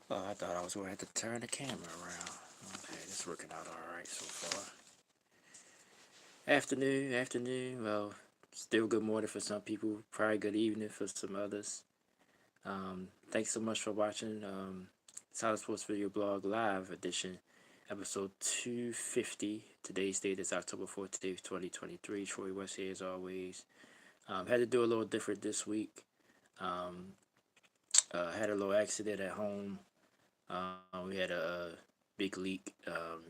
Oh, I thought I was going to have to turn the camera around. Okay, it's working out alright so far. Afternoon. Well, still good morning for some people. Probably good evening for some others. Thanks so much for watching Solid Sports Video Blog Live Edition, episode 250. Today's date is October 14th, 2023. Troy West here as always. Had to do a little different this week. Um, had a little accident at home. We had a big leak.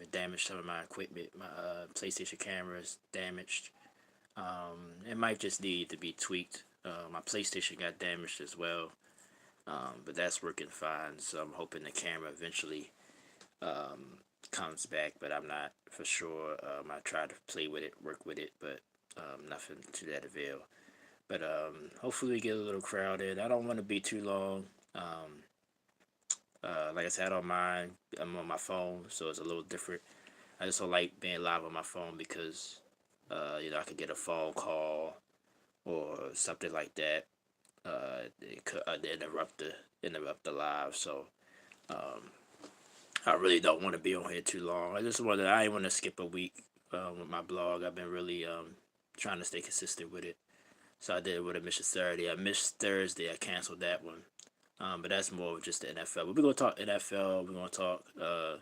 It damaged some of my equipment. My PlayStation cameras damaged. It might just need to be tweaked. My PlayStation got damaged as well, but that's working fine. So I'm hoping the camera eventually comes back, but I'm not for sure. I tried to play with it, work with it, but nothing to that avail. But hopefully we get a little crowd in. I don't want to be too long. Like I said, I don't mind. I'm on my phone, so it's a little different. I just don't like being live on my phone because, I could get a phone call or something like that. It could interrupt the live. So I really don't want to be on here too long. I ain't want to skip a week with my blog. I've been really trying to stay consistent with it. So I did with a mission Saturday. I missed Thursday. I canceled that one. But that's more of just the NFL. But we're gonna talk NFL. We're gonna talk. We're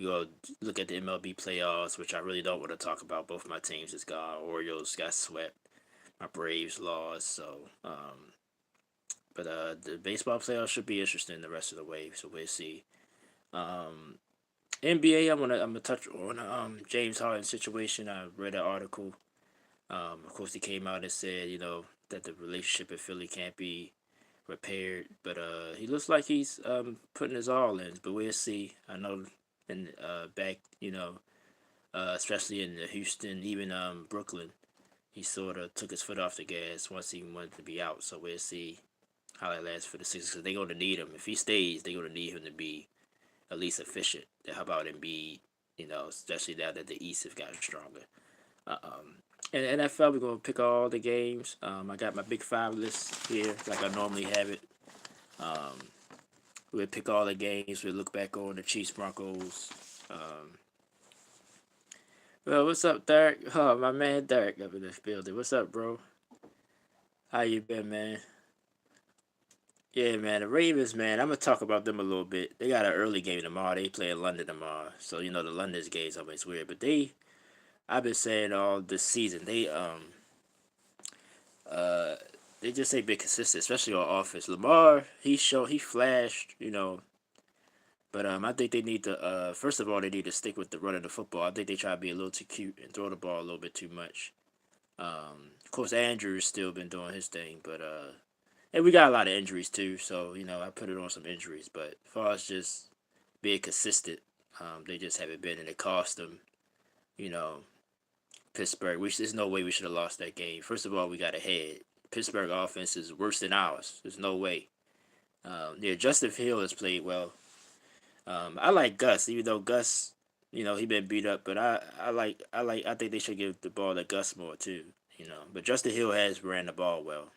gonna look at the MLB playoffs, which I really don't want to talk about. Both my teams is gone. Orioles got swept. My Braves lost. But the baseball playoffs should be interesting the rest of the way. So we'll see. Um, NBA. I'm gonna touch on James Harden situation. I read an article. Of course, he came out and said that the relationship in Philly can't be repaired. But he looks like he's putting his all in. But we'll see. I know in back especially in Houston, even Brooklyn, he sort of took his foot off the gas once he wanted to be out. So we'll see how that lasts for the Sixers. Cause they're going to need him. If he stays, they're going to need him to be at least efficient. How about Embiid? Especially now that the East have gotten stronger. In the NFL, we're going to pick all the games. I got my Big Five list here, like I normally have it. Um, we'll pick all the games. We'll look back on the Chiefs Broncos. Um, well, what's up, Derek? Oh, my man Derek up in this building. What's up, bro? How you been, man? Yeah, man, the Ravens, man. I'm gonna talk about them a little bit. They got an early game tomorrow. They play in London tomorrow, so the London's game is always weird. But I've been saying all this season, uh, they just ain't been consistent, especially on offense. Lamar, he flashed, but I think they need to first of all they need to stick with the running the football. I think they try to be a little too cute and throw the ball a little bit too much. Of course, Andrew's still been doing his thing, but and we got a lot of injuries too. So I put it on some injuries, but as far as just being consistent, they just haven't been, and it cost them. You know, Pittsburgh. There's no way we should have lost that game. First of all, we got ahead. Pittsburgh offense is worse than ours. There's no way. Yeah, Justin Hill has played well. I like Gus, even though Gus, he been beat up, but I think they should give the ball to Gus more too. But Justin Hill has ran the ball well.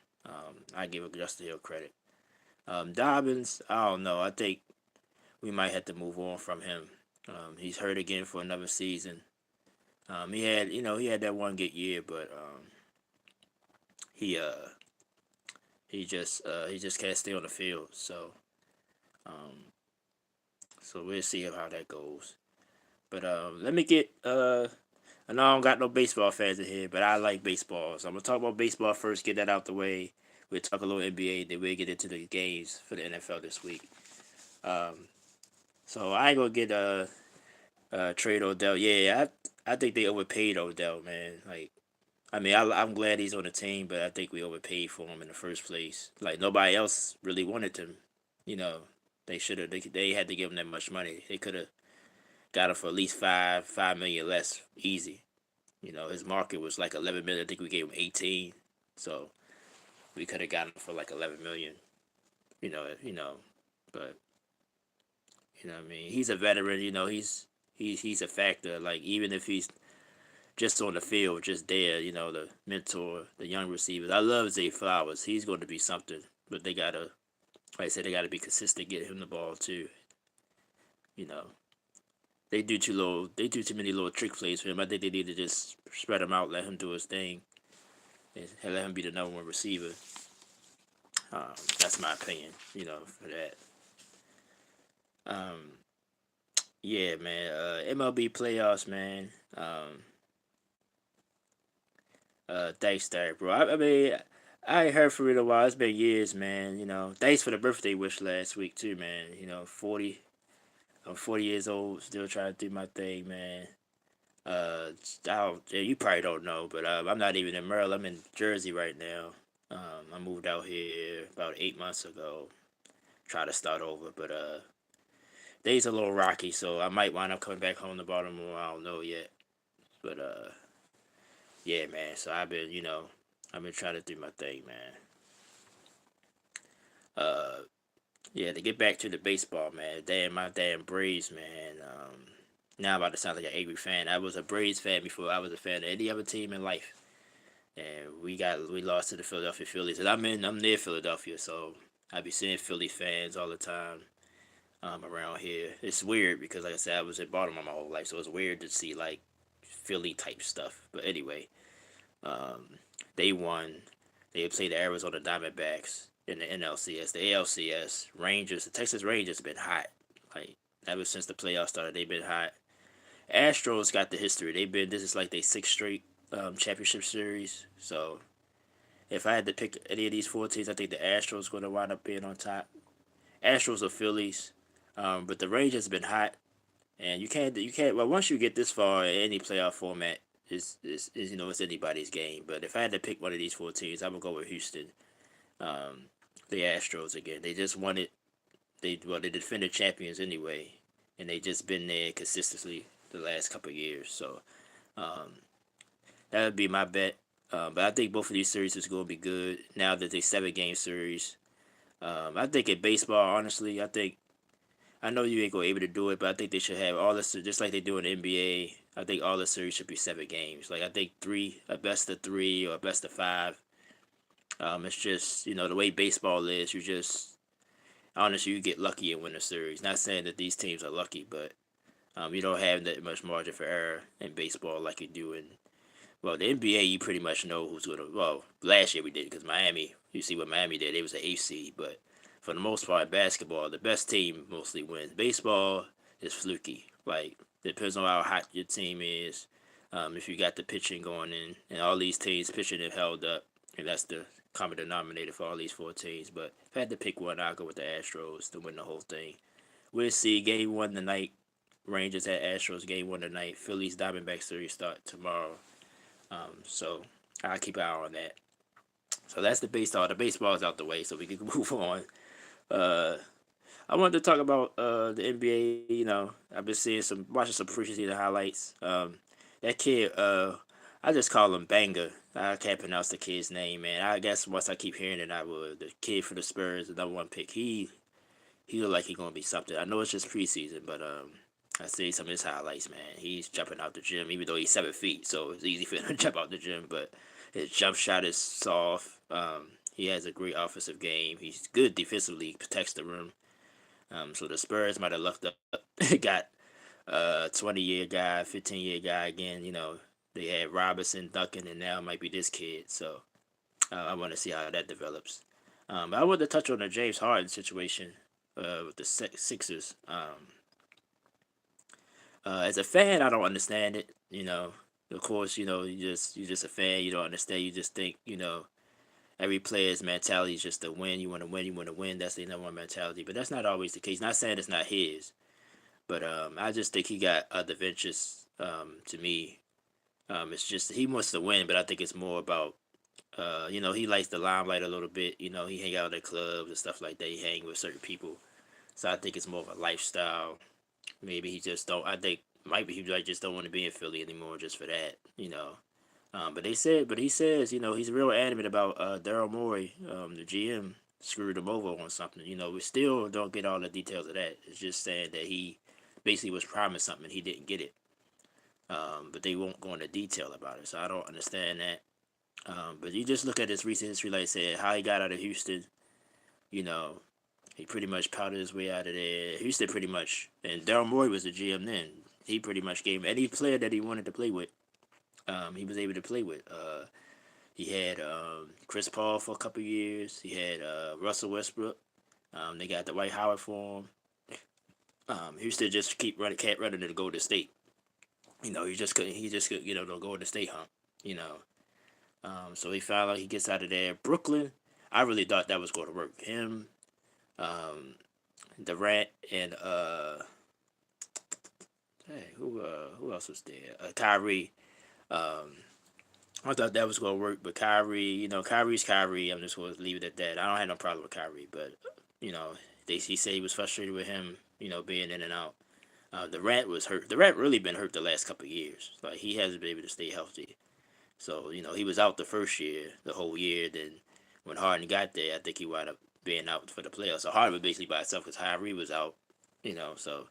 I give Justin Hill credit. Dobbins, I don't know. I think we might have to move on from him. He's hurt again for another season. He had that one good year, but he uh he just can't stay on the field. Um, so we'll see how that goes. But let me get I know I don't got no baseball fans in here, but I like baseball. So I'm gonna talk about baseball first, get that out the way. We'll talk a little NBA, then we'll get into the games for the NFL this week. Um, so I ain't gonna get trade Odell. Yeah, I think they overpaid Odell, man. Like, I mean, I'm glad he's on the team, but I think we overpaid for him in the first place. Like nobody else really wanted him. You know, they should have. They had to give him that much money. They could have got him for at least five million less, easy. His market was like 11 million. I think we gave him 18, so we could have gotten him for like 11 million. But what I mean, he's a veteran. He's a factor. Like even if he's just on the field, just there, the mentor, the young receivers. I love Zay Flowers. He's going to be something, but they gotta Like I said, they got to be consistent, get him the ball too. You know, they do too many little trick plays for him. I think they need to just spread him out, let him do his thing, and let him be the number one receiver. That's my opinion. For that. Um, yeah, man. MLB playoffs, man. Thanks, Derek, bro. I mean, I ain't heard from you in a while. It's been years, man. Thanks for the birthday wish last week too, man. 40. I'm 40 years old, still trying to do my thing, man. Uh, yeah, you probably don't know, but I'm not even in Maryland. I'm in Jersey right now. I moved out here about 8 months ago. Try to start over, but days a little rocky, so I might wind up coming back home to Baltimore. I don't know yet, but yeah, man. So I've been trying to do my thing, man. Uh, yeah, to get back to the baseball, man. Damn, my damn Braves, man. Now I'm about to sound like an angry fan. I was a Braves fan before I was a fan of any other team in life, and we lost to the Philadelphia Phillies. And I'm near Philadelphia, so I be seeing Philly fans all the time around here. It's weird because, like I said, I was in Baltimore my whole life, so it's weird to see like Philly type stuff. But anyway, um, they won. They played the Arizona Diamondbacks in the NLCS, the ALCS. Rangers, the Texas Rangers have been hot. Like ever since the playoffs started, they've been hot. Astros got the history. This is like their sixth straight championship series. So if I had to pick any of these four teams, I think the Astros going to wind up being on top. Astros or Phillies, but the Rangers have been hot, and you can't. Well, once you get this far in any playoff format, is it's anybody's game. But if I had to pick one of these four teams, I would go with Houston. Um, the Astros again. They just won it. They defended champions anyway, and they just been there consistently the last couple of years. So um, that would be my bet. But I think both of these series is going to be good now that they 7 game series. I think in baseball, honestly, I know you ain't gonna be able to do it, but I think they should have all this just like they do in the NBA. I think all the series should be 7 games. Like I think three, a best of three or a best of five. It's just the way baseball is. You just honestly you get lucky and win the series. Not saying that these teams are lucky, but you don't have that much margin for error in baseball like you do in the NBA. You pretty much know who's gonna. Well, last year we did because Miami. You see what Miami did. They was an AC, but for the most part, basketball, the best team mostly wins. Baseball is fluky. Like depends on how hot your team is. If you got the pitching going in, and all these teams pitching have held up, and that's the common denominator for all these four teams. But if I had to pick one, I'll go with the Astros to win the whole thing. We'll see. Game one tonight. Rangers at Astros. Game one tonight. Phillies Diamondback series start tomorrow. So I'll keep an eye on that. So that's the baseball. The baseball is out the way, so we can move on. Uh, I wanted to talk about the NBA. I've been watching some preseason highlights. That kid, I just call him Banger. I can't pronounce the kid's name, man. I guess once I keep hearing it, I would. The kid for the Spurs, the number one pick. He look like he gonna be something. I know it's just preseason, but I see some of his highlights, man. He's jumping out the gym, even though he's 7 feet, so it's easy for him to jump out the gym. But his jump shot is soft. He has a great offensive game. He's good defensively, protects the rim. So the Spurs might have lucked up, got 20-year guy, 15-year guy again. They had Robinson, Duncan, and now it might be this kid. So I want to see how that develops. But I want to touch on the James Harden situation with the Sixers. As a fan, I don't understand it. Of course, you're just a fan. You don't understand. You just think, every player's mentality is just to win. You want to win. You want to win. That's the number one mentality. But that's not always the case. Not saying it's not his, but I just think he got other ventures. To me, it's just he wants to win, but I think it's more about, he likes the limelight a little bit. He hang out at clubs and stuff like that. He hang with certain people, so I think it's more of a lifestyle. Maybe he just don't. I think might be he like just don't want to be in Philly anymore just for that. But he says, he's real adamant about Daryl Morey, the GM, screwed him over on something. We still don't get all the details of that. It's just saying that he basically was promised something he didn't get it. But they won't go into detail about it, so I don't understand that. But you just look at his recent history, like I said, how he got out of Houston. You know, He pretty much powdered his way out of there. Houston pretty much, and Daryl Morey was the GM then. He pretty much gave any player that he wanted to play with. He was able to play with. He had Chris Paul for a couple years. He had Russell Westbrook. They got Dwight Howard for him. Houston just kept running to go to state. He just couldn't. He just could, don't go to state hump. You know, so he found out he gets out of there. Brooklyn, I really thought that was going to work. Him, um, Durant, and hey, who else was there? Kyrie. Um, I thought that was gonna work, but Kyrie, Kyrie's Kyrie. I'm just gonna leave it at that. I don't have no problem with Kyrie, but you know, he said he was frustrated with him, being in and out. Durant was hurt. Durant really been hurt the last couple of years. Like he hasn't been able to stay healthy. So he was out the first year, the whole year. Then when Harden got there, I think he wound up being out for the playoffs. So Harden was basically by himself because Kyrie was out. So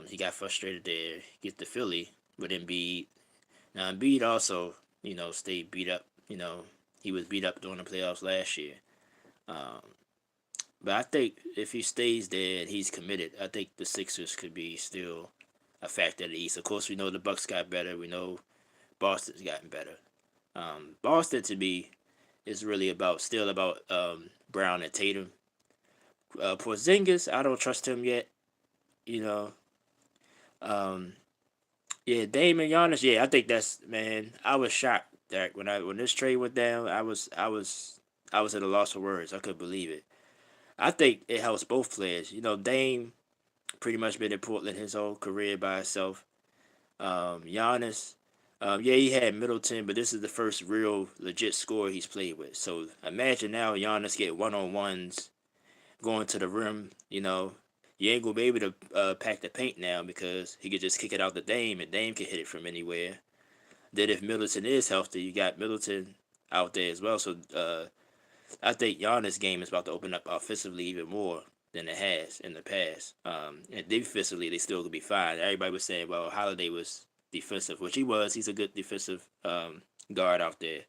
he got frustrated there. Get to Philly with Embiid. Now Embiid also, stayed beat up. He was beat up during the playoffs last year. Um, but I think if he stays there and he's committed, I think the Sixers could be still a factor in the East. Of course, we know the Bucks got better. We know Boston's gotten better. Boston to me is really still about Brown and Tatum. Porzingis, I don't trust him yet. You know, um, yeah, Dame and Giannis. Yeah, I think that's man. I was shocked that when this trade went down, I was at a loss for words. I couldn't believe it. I think it helps both players. Dame pretty much been in Portland his whole career by himself. Giannis, yeah, he had Middleton, but this is the first real legit scorer he's played with. So imagine now Giannis get one-on-ones going to the rim. You ain't gonna be able to pack the paint now because he could just kick it out to Dame, and Dame can hit it from anywhere. Then if Middleton is healthy, you got Middleton out there as well. So I think Giannis' game is about to open up offensively even more than it has in the past. And defensively, they still could be fine. Everybody was saying, well, Holiday was defensive, which he was. He's a good defensive guard out there.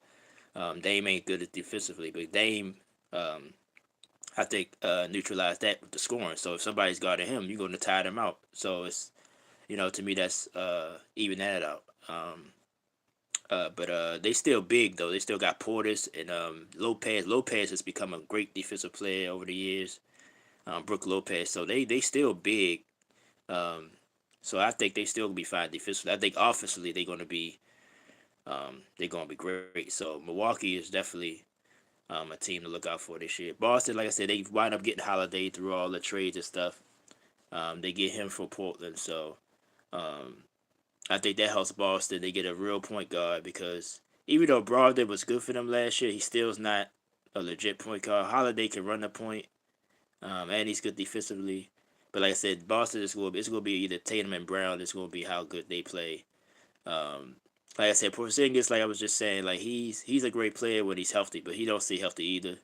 Dame ain't good at defensively, but Dame, I think, neutralized that with the scoring. So if somebody's guarding him, you're going to tire them out. So it's, to me, that's even that out. But they still big though. They still got Portis and Lopez. Lopez has become a great defensive player over the years. Brook Lopez. So they still big. Um, so I think they still gonna be fine defensively. I think offensively they're gonna be great. So Milwaukee is definitely a team to look out for this year. Boston, like I said, they wind up getting Holiday through all the trades and stuff. They get him from Portland, so um, I think that helps Boston. They get a real point guard because even though Brogdon was good for them last year, he still is not a legit point guard. Holiday can run the point, and he's good defensively. But like I said, Boston it's gonna be either Tatum and Brown. It's gonna be how good they play. Um, like I said, Porzingis, like I was just saying, like he's a great player when he's healthy, but he don't stay healthy either.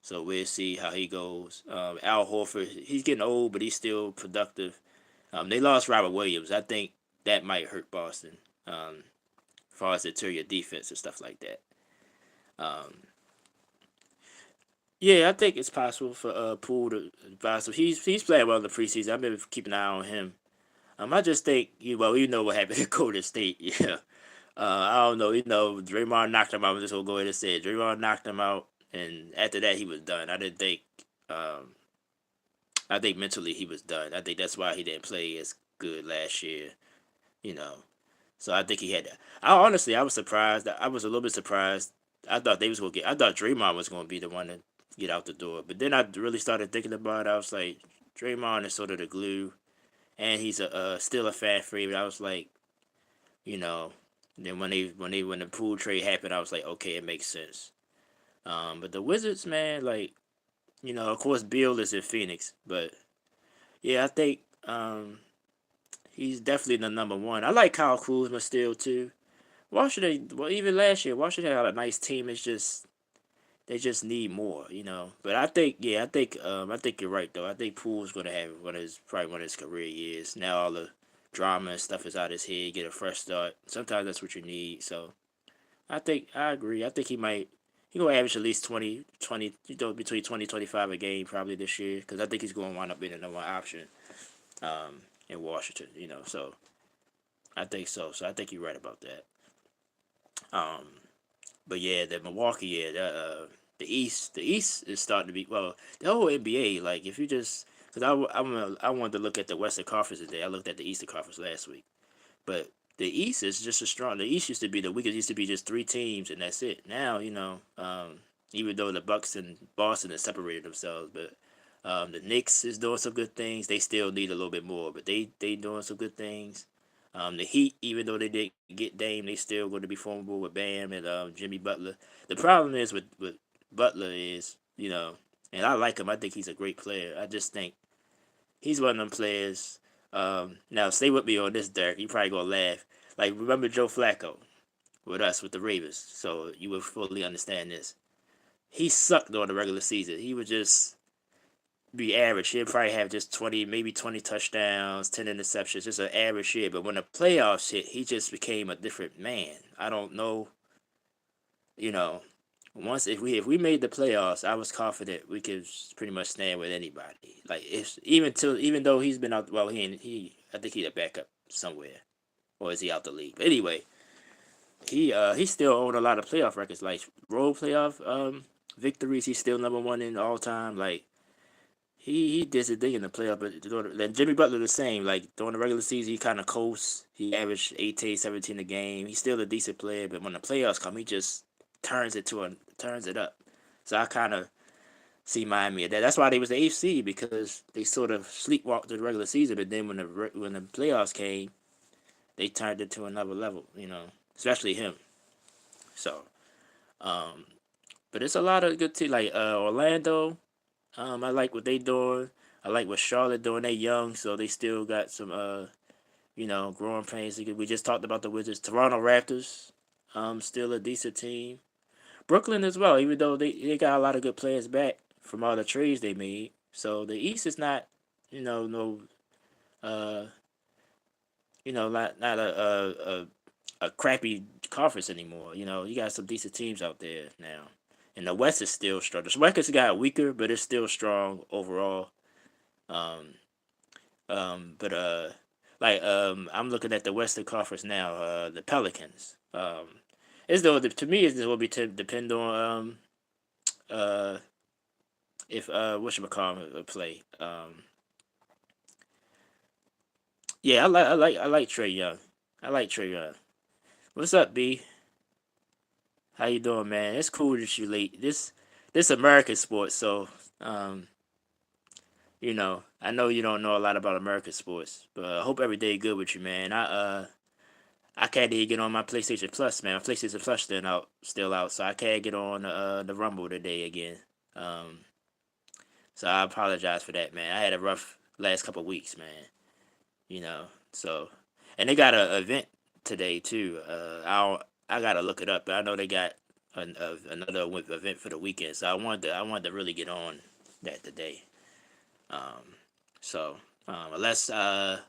So we'll see how he goes. Al Horford, he's getting old, but he's still productive. They lost Robert Williams. I think that might hurt Boston, as far as interior defense and stuff like that. Um, yeah, I think it's possible for Poole to advise. So he's playing well in the preseason. I've been keeping an eye on him. I just think you know what happened at Golden State. Yeah, I don't know. Draymond knocked him out. I'm just gonna go ahead and say it. Draymond knocked him out, and after that he was done. I didn't think. Um, I think mentally he was done. I think that's why he didn't play as good last year. You know, so I think he had. I was surprised. I was a little bit surprised. I thought they was gonna get. I thought Draymond was gonna be the one to get out the door. But then I really started thinking about it. I was like, Draymond is sort of the glue, and he's still a fan favorite. I was like, you know. Then when the pool trade happened, I was like, okay, it makes sense. But the Wizards, man, like of course Bill is in Phoenix, but yeah, I think he's definitely the number one. I like Kyle Kuzma still too. Washington, well, even last year, Washington had a nice team. It's just they just need more. But I think, yeah, I think you're right though. I think Poole's gonna have probably one of his career years. Now all the drama and stuff is out his head. Get a fresh start. Sometimes that's what you need. So I agree. I think he gonna average at least 20, between 20 25 a game probably this year because I think he's going to wind up being the number one option in Washington. So I think so. So I think you're right about that. Um, but yeah, the Milwaukee, yeah, the East is starting to be the whole NBA. Like if you just because I wanted to look at the Western Conference today. I looked at the Eastern Conference last week, but the East is just as strong. The East used to be the weakest. Used to be just three teams and that's it. Now even though the Bucks and Boston have separated themselves, but the Knicks is doing some good things. They still need a little bit more, but they doing some good things. The Heat, even though they didn't get Dame, they still going to be formidable with Bam and Jimmy Butler. The problem is with Butler is and I like him. I think he's a great player. I just think he's one of them players. Now stay with me on this, Derek. You probably gonna laugh. Like remember Joe Flacco with us with the Ravens, so you will fully understand this. He sucked during the regular season. He would just be average. He'd probably have just 20, maybe 20 touchdowns, 10 interceptions, just an average year. But when the playoffs hit, he just became a different man. I don't know, you know. Once if we made the playoffs, I was confident we could pretty much stand with anybody. Like if even though he's been out, well he I think he's a backup somewhere, or is he out the league? But anyway, he still owned a lot of playoff records, like road playoff victories. He's still number one in all time. Like he did his thing in the playoff, but then Jimmy Butler the same. Like during the regular season, he kind of coasts. He averaged 18, 17 a game. He's still a decent player, but when the playoffs come, he just turns it up. So I kind of see Miami at that. That's why they was the AFC because they sort of sleepwalked the regular season, but then when the playoffs came, they turned it to another level. Especially him. So, um, but it's a lot of good teams like Orlando. I like what they doing. I like what Charlotte doing. They young, so they still got some growing pains. We just talked about the Wizards. Toronto Raptors, still a decent team. Brooklyn as well, even though they got a lot of good players back from all the trades they made. So the East is not, no, uh, not a crappy conference anymore. You got some decent teams out there now. And the West is still strong. The West got weaker, but it's still strong overall. Um, but I'm looking at the Western Conference now. The Pelicans. It's though to me it will be to depend on uh if whatchamacallit will play. Yeah, I like Trey Young. I like Trey Young. What's up, B? How you doing, man? It's cool that you late. This American sports, so I know you don't know a lot about American sports, but I hope every day good with you, man. I can't even get on my PlayStation Plus, man. My PlayStation Plus still out, so I can't get on the Rumble today again. Um, so I apologize for that, man. I had a rough last couple weeks, man. You know, so and they got a event today too. I gotta look it up, but I know they got another event for the weekend. So I wanted to really get on that today. Um, so unless I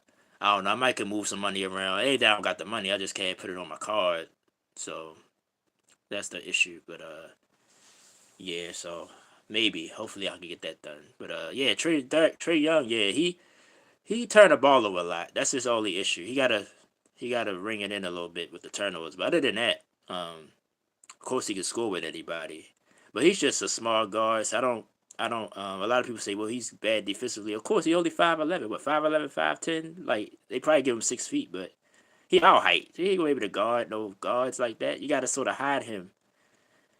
don't know, I might can move some money around. Hey, I don't got the money. I just can't put it on my card. So that's the issue. But yeah. So maybe, hopefully, I can get that done. But yeah, Trey Young. Yeah, he turned the ball over a lot. That's his only issue. He gotta ring it in a little bit with the turnovers. But other than that, of course he can score with anybody. But he's just a small guard. So I don't. A lot of people say, well, he's bad defensively. Of course, he only 5'11". What 5'11", 5'10"? Like they probably give him 6 feet, but he out height. He ain't gonna be able to guard no guards like that. You gotta sort of hide him.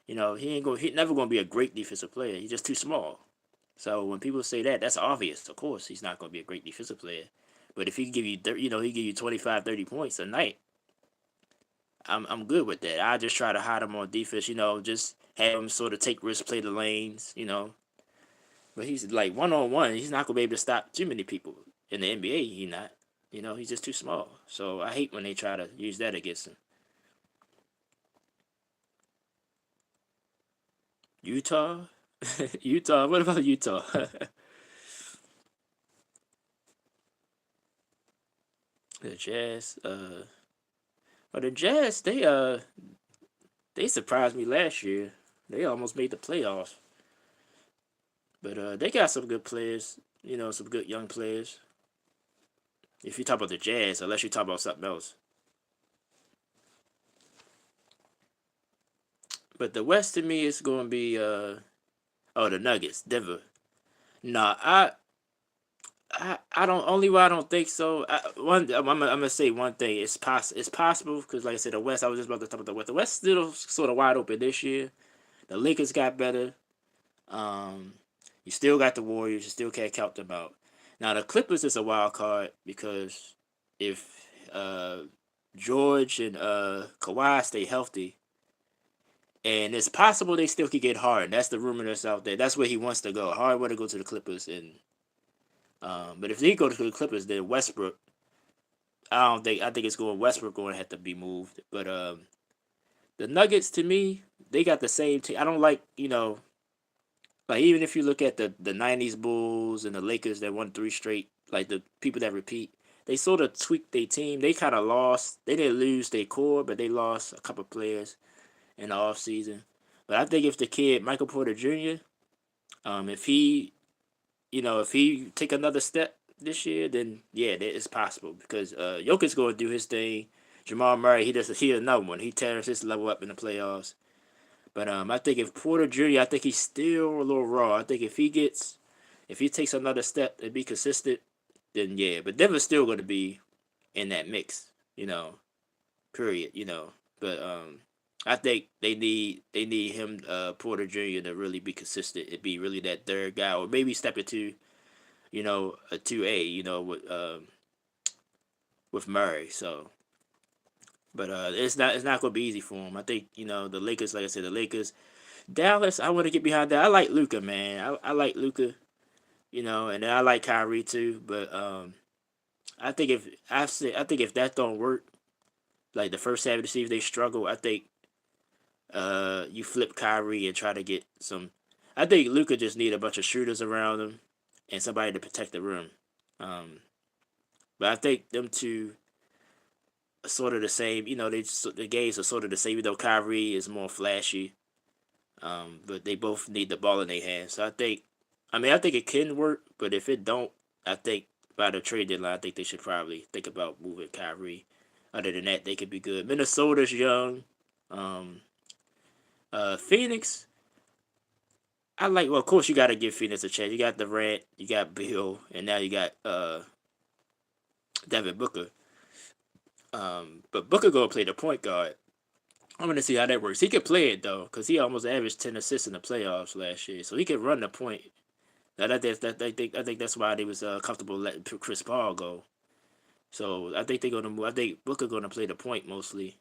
He never gonna be a great defensive player. He's just too small. So when people say that, that's obvious. Of course, he's not gonna be a great defensive player. But if he give you, he give you 25, 30 points a night, I'm good with that. I just try to hide him on defense. Just have him sort of take risks, play the lanes. But he's like one on one. He's not gonna be able to stop too many people in the NBA. He not. He's just too small. So I hate when they try to use that against him. Utah, Utah. What about Utah? The Jazz. Well, the Jazz they surprised me last year. They almost made the playoffs, but they got some good players. You know, some good young players. If you talk about the Jazz, unless you talk about something else. But the West to me is going to be the Nuggets, Denver. Nah, I don't. Only why I don't think so. I'm gonna say one thing. It's possible because like I said, the West. I was just about to talk about the West. The West still sort of wide open this year. The Lakers got better. Um, you still got the Warriors. You still can't count them out. Now the Clippers is a wild card because if George and Kawhi stay healthy, and it's possible they still could get Harden. That's the rumor that's out there. That's where he wants to go. Harden want to go to the Clippers, and but if they go to the Clippers, then Westbrook. I don't think. I think it's going Westbrook going to have to be moved. But the Nuggets to me, they got the same team. I don't like like even if you look at the '90s Bulls and the Lakers that won three straight, like the people that repeat, they sort of tweaked their team. They kind of lost. They didn't lose their core, but they lost a couple players in the offseason. But I think if the kid Michael Porter Jr. If he take another step this year, then yeah, that is possible because Jokic's going to do his thing. Jamal Murray, he another one. He tears his level up in the playoffs. But I think if Porter Jr., I think he's still a little raw. I think if he takes another step and be consistent, then yeah. But Denver's still going to be in that mix, you know. Period, you know. But I think they need him, Porter Jr. to really be consistent and be really that third guy, or maybe step into a 2A, with Murray. So, but it's not gonna be easy for him. I think the Lakers, like I said, the Lakers, Dallas. I want to get behind that. I like Luca, man. I like Luca, and then I like Kyrie too. But I think if that don't work, like the first half of the season they struggle. I think you flip Kyrie and try to get some. I think Luca just need a bunch of shooters around him and somebody to protect the rim. Um, but I think them two are sort of the same. The games are sort of the same. Even though Kyrie is more flashy, but they both need the ball in their hands. So I think it can work. But if it don't, I think by the trade deadline, I think they should probably think about moving Kyrie. Other than that, they could be good. Minnesota's young. Um, Phoenix, well, of course, you got to give Phoenix a chance. You got Durant, you got Bill, and now you got Devin Booker. But Booker gonna play the point guard. I'm gonna see how that works. He could play it though, cause he almost averaged 10 assists in the playoffs last year, so he could run the point. I think that's why they was comfortable letting Chris Paul go. So I think they're gonna move. I think Booker gonna play the point mostly,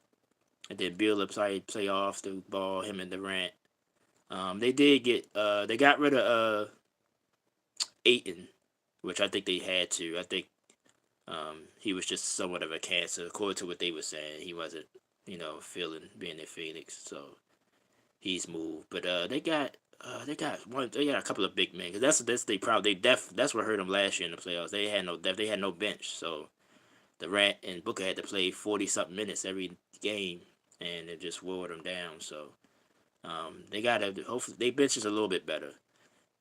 and then Bill will play off the ball. Him and Durant. They got rid of Aiton, which I think they had to. I think he was just somewhat of a cancer, according to what they were saying. He wasn't, feeling being in Phoenix, so he's moved. But they got a couple of big men because that's they probably that's what hurt them last year in the playoffs. They had no depth, they had no bench, so Durant and Booker had to play 40 something minutes every game, and it just wore them down. So they gotta hopefully they bench is a little bit better.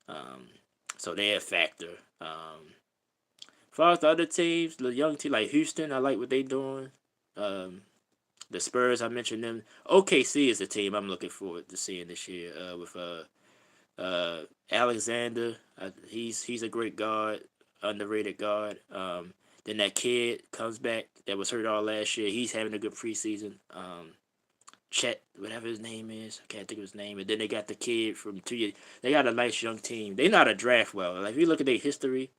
Um, so they're a factor. As far as the other teams, the young team like Houston, I like what they doing. Um, the Spurs, I mentioned them. OKC is the team I'm looking forward to seeing this year. With Alexander, he's a great guard, underrated guard. Then that kid comes back that was hurt all last year. He's having a good preseason. Chet, whatever his name is, I can't think of his name. And then they got the kid from 2 years. They got a nice young team. They know how to draft well. Like if you look at their history,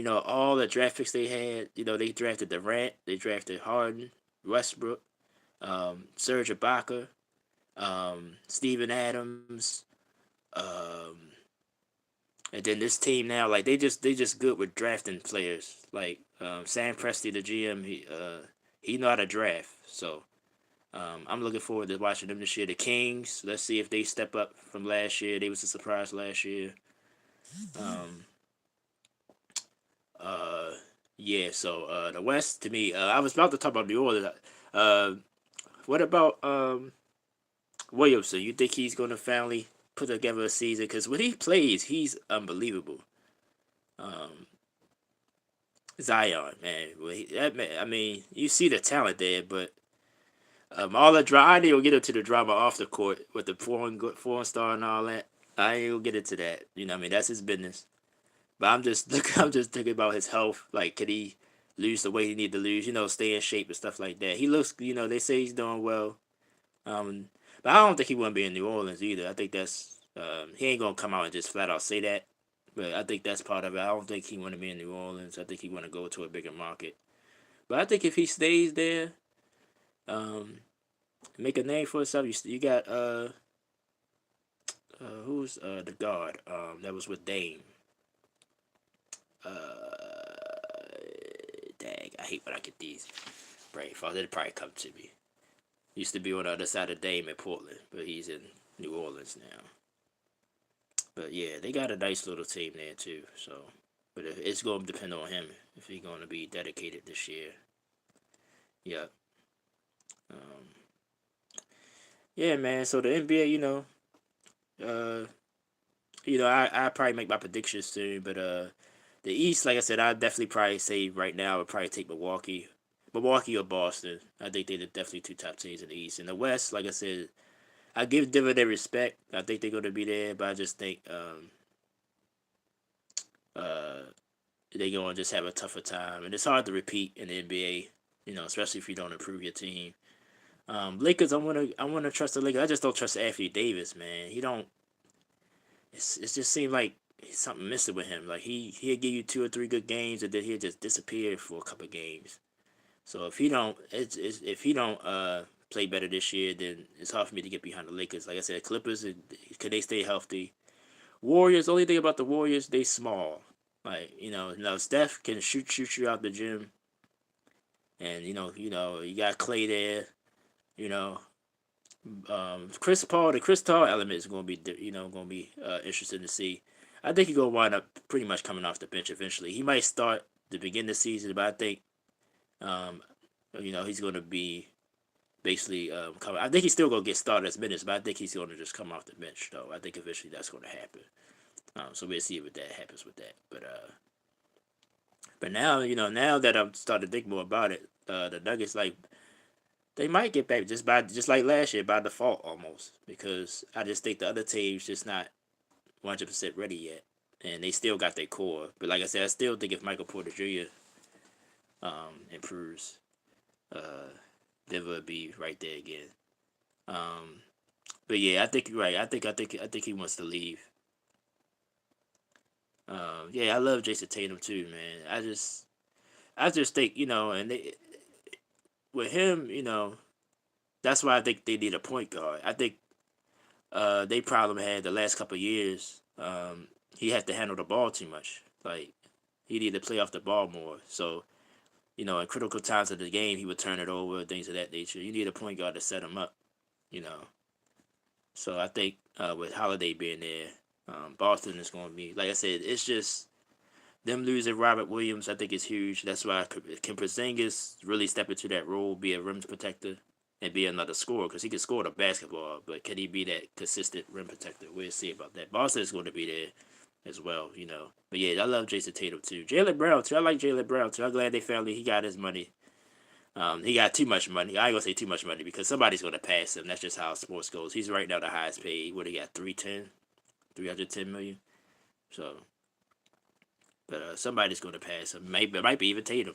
all the draft picks they had, they drafted Durant, they drafted Harden, Westbrook, Serge Ibaka, Steven Adams, um, and then this team now, like they just good with drafting players. Like Sam Presti, the GM, he know how to draft. So I'm looking forward to watching them this year. The Kings, let's see if they step up from last year. They was a surprise last year. Um, uh, yeah. So the West to me, I was about to talk about New Orleans. Uh, what about Williamson, you think he's gonna finally put together a season? Because when he plays, he's unbelievable. Um, Zion, man, that man, I mean, you see the talent there, but all the drama. I ain't gonna get into the drama off the court with the foreign star and all that. I ain't gonna get into that. You know, what I mean, that's his business. But I'm just I'm just thinking about his health. Like, could he lose the weight he need to lose? You know, stay in shape and stuff like that. He looks, you know, they say he's doing well. Um, but I don't think he wouldn't be in New Orleans either. I think that's he ain't gonna come out and just flat out say that. But I think that's part of it. I don't think he want to be in New Orleans. I think he want to go to a bigger market. But I think if he stays there, um, make a name for himself. You got who's the guard that was with Dame. Dang, I hate when I get these brain farts. It'll probably come to me. Used to be on the other side of Dame in Portland, but he's in New Orleans now. But yeah, they got a nice little team there too. So, but it's going to depend on him if he's going to be dedicated this year. Yeah. Um, yeah, man. So the NBA, uh, I probably make my predictions soon, but the East, like I said, I definitely probably say right now I would probably take Milwaukee or Boston. I think they're definitely two top teams in the East. In the West, like I said, I give Denver their respect. I think they're going to be there, but I just think uh, they're going to just have a tougher time, and it's hard to repeat in the NBA. Especially if you don't improve your team. Lakers, I wanna trust the Lakers. I just don't trust Anthony Davis, man. He don't. It just seemed like something missing with him. Like he'll give you 2 or 3 good games, and then he'll just disappear for a couple games. So if he don't play better this year, then it's hard for me to get behind the Lakers. Like I said, Clippers, could they stay healthy? Warriors. Only thing about the Warriors, they small. Like now Steph can shoot you out the gym, and you got Clay there. You know, Chris Paul, the Chris Paul element is going to be interesting to see. I think he's going to wind up pretty much coming off the bench eventually. He might start the beginning of the season, but I think um, he's going to be basically coming. I think he's still going to get started as minutes, but I think he's going to just come off the bench though. I think eventually that's going to happen. So we'll see what that happens with that. But now now that I'm starting to think more about it, the Nuggets they might get back just like last year by default almost because I just think the other teams just not 100% ready yet, and they still got their core. But like I said, I still think if Michael Porter Jr. Improves, uh, Denver will be right there again. Um, but yeah, I think you're right. I think he wants to leave. Yeah, I love Jason Tatum too, man. I just think and with him, that's why I think they need a point guard. I think they problem had the last couple of years. He had to handle the ball too much. Like he needed to play off the ball more. So in critical times of the game, he would turn it over, things of that nature. You need a point guard to set him up. You know. So I think with Holiday being there, Boston is going to be like I said. It's just them losing Robert Williams. I think is huge. That's why can Porzingis really step into that role, be a rim protector, and be another scorer because he can score the basketball, but can he be that consistent rim protector? We'll see about that. Boston is going to be there as well. But yeah, I love Jason Tatum too. Jalen Brown too. I like Jalen Brown too. I'm glad they finally he got his money. He got too much money. I ain't gonna say too much money because somebody's gonna pass him. That's just how sports goes. He's right now the highest paid. What he got? 310 million. So, but somebody's gonna pass him. Maybe it might be even Tatum.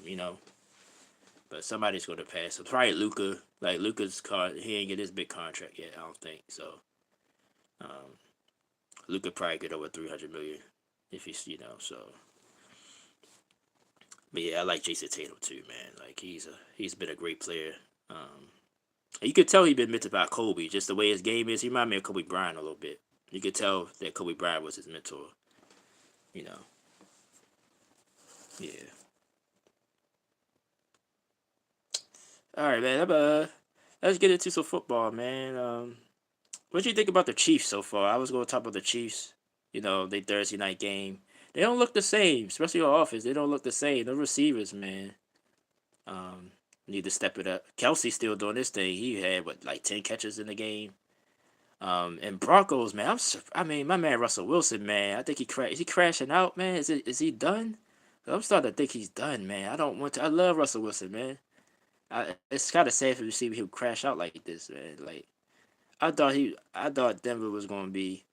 But somebody's going to pass him. Probably Luca. Like Luca's card, he ain't get his big contract yet. I don't think so. Um, Luca probably get over 300 million if he's. So, but yeah, I like Jason Tatum too, man. Like he's been a great player. You could tell he been mentored by Kobe. Just the way his game is, he remind me of Kobe Bryant a little bit. You could tell that Kobe Bryant was his mentor. You know. Yeah. All right, man. Let's get into some football, man. What do you think about the Chiefs so far? I was going to talk about the Chiefs. They Thursday night game. They don't look the same, especially on offense. They don't look the same. The receivers, man, um, need to step it up. Kelsey's still doing this thing. He had like 10 catches in the game. And Broncos, man, I mean, my man Russell Wilson, man, I think is he crashing out, man? Is he done? I'm starting to think he's done, man. I don't want to. I love Russell Wilson, man. It's kind of sad for me to see him crash out like this, man. Like I thought Denver was gonna be,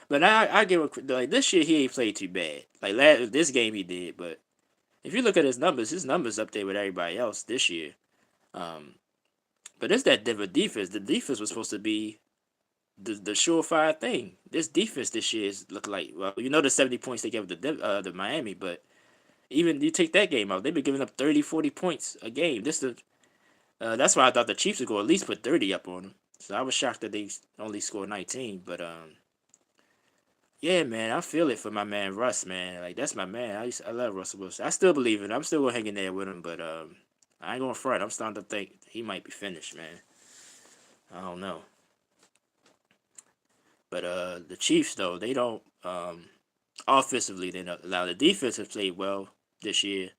but I give him like this year he ain't played too bad. Like this game he did, but if you look at his numbers up there with everybody else this year. Um, but it's that Denver defense. The defense was supposed to be the surefire thing. This defense this year is look like well, the 70 points they gave the Miami, but even you take that game out, they've been giving up 30, 40 points a game. That's why I thought the Chiefs would go at least put 30 up on them. So I was shocked that they only scored 19. But yeah, man, I feel it for my man Russ, man. Like that's my man. I love Russell Wilson. I still believe in him. I'm still gonna hang in there with him, but I ain't gonna front. I'm starting to think he might be finished, man. I don't know. But the Chiefs though, they don't offensively they don't allow the defense has played well this year,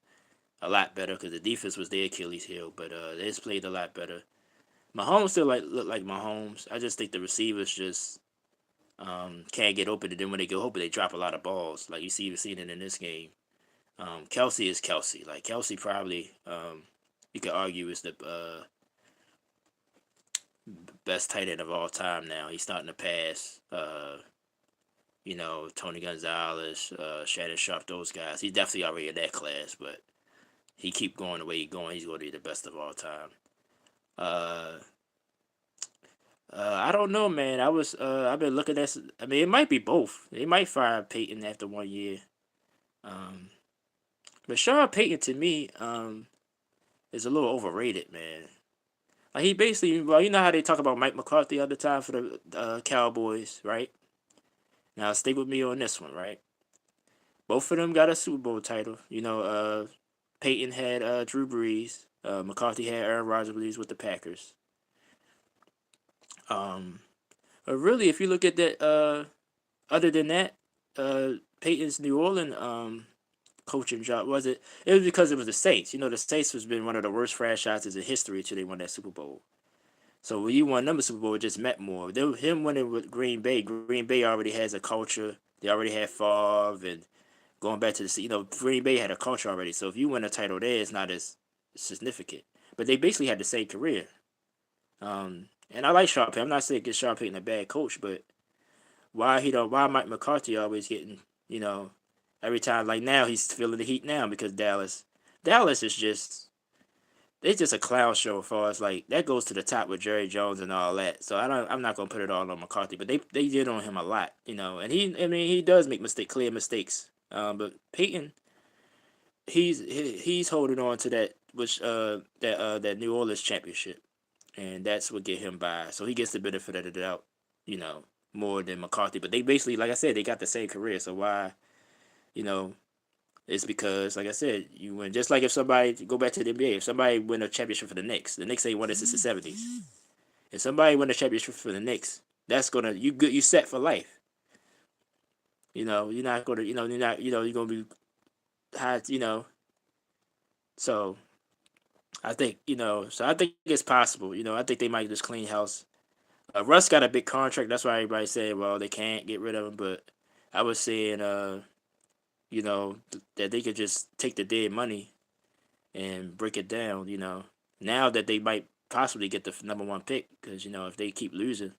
a lot better because the defense was their Achilles heel, but they just played a lot better. Mahomes still look like Mahomes. I just think the receivers just can't get open, and then when they go open, they drop a lot of balls. Like you've seen it in this game. Kelsey is Kelsey. Like Kelsey probably you could argue is the best tight end of all time now. He's starting to pass. Tony Gonzalez, Shannon Sharp, those guys. He's definitely already in that class, but he keep going the way he's going. He's going to be the best of all time. Uh, I don't know, man. I've been looking at. I mean, it might be both. They might fire Peyton after 1 year. Um, but Sean Payton to me, is a little overrated, man. Like he basically, well, you know how they talk about Mike McCarthy all the time for the Cowboys, right? Now stay with me on this one, right? Both of them got a Super Bowl title. Peyton had Drew Brees. McCarthy had Aaron Rodgers with the Packers. Um, but really, if you look at that, other than that, Peyton's New Orleans coaching job was it? It was because it was the Saints. The Saints has been one of the worst franchises in history until they won that Super Bowl. So when you won number Super Bowl, it just meant more. Him winning with Green Bay. Green Bay already has a culture. They already had Favre and going back to Green Bay had a culture already. So if you win a title there, it's not as significant. But they basically had the same career. And I like Sean Payton. I'm not saying get Sean Payton a bad coach, but why Mike McCarthy always getting you know every time like now he's feeling the heat now because Dallas is just it's just a clown show as far as like that goes to the top with Jerry Jones and all that. So I'm not gonna put it all on McCarthy, but they did on him a lot, and he does make clear mistakes. But Peyton he's holding on to that that New Orleans championship, and that's what get him by. So he gets the benefit of the doubt, you know, more than McCarthy. But they basically, like I said, they got the same career. So why, you know, it's because, like I said, you win. Just like if somebody go back to the NBA, if somebody win a championship for the Knicks ain't won it since the '70s. If somebody win a championship for the Knicks, that's gonna you set for life. You're not gonna you're gonna be high. So I think it's possible. I think they might just clean house. Russ got a big contract. That's why everybody said, well, they can't get rid of him. But I was saying, that they could just take the dead money and break it down. Now that they might possibly get the number one pick, because if they keep losing,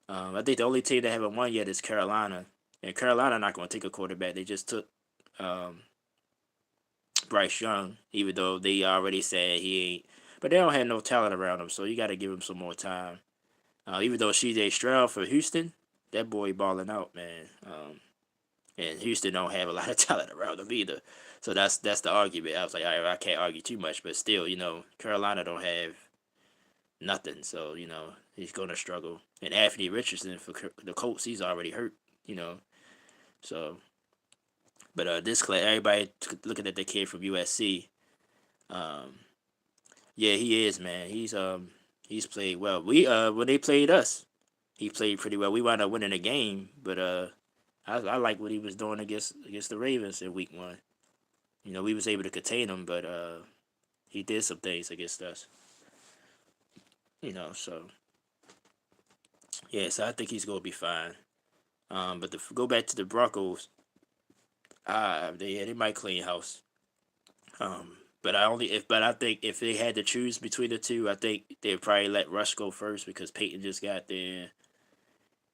I think the only team that haven't won yet is Carolina, and Carolina not going to take a quarterback. They just took um, Bryce Young, even though they already said he ain't. But they don't have no talent around him, so you got to give him some more time. Even though CJ Stroud for Houston, that boy balling out, man. And Houston don't have a lot of talent around them either. So that's the argument. I was like, I can't argue too much, but still, Carolina don't have nothing. So he's gonna struggle. And Anthony Richardson for the Colts, he's already hurt. You know, so this class, everybody looking at the kid from USC. Um, yeah, he is, man. He's played well. We when they played us, he played pretty well. We wound up winning the game, but I like what he was doing against the Ravens in week 1. We was able to contain him, but he did some things against us. So Yeah, so I think he's gonna be fine. But to go back to the Broncos, they might clean house. But I think if they had to choose between the two, I think they'd probably let Rush go first because Peyton just got there,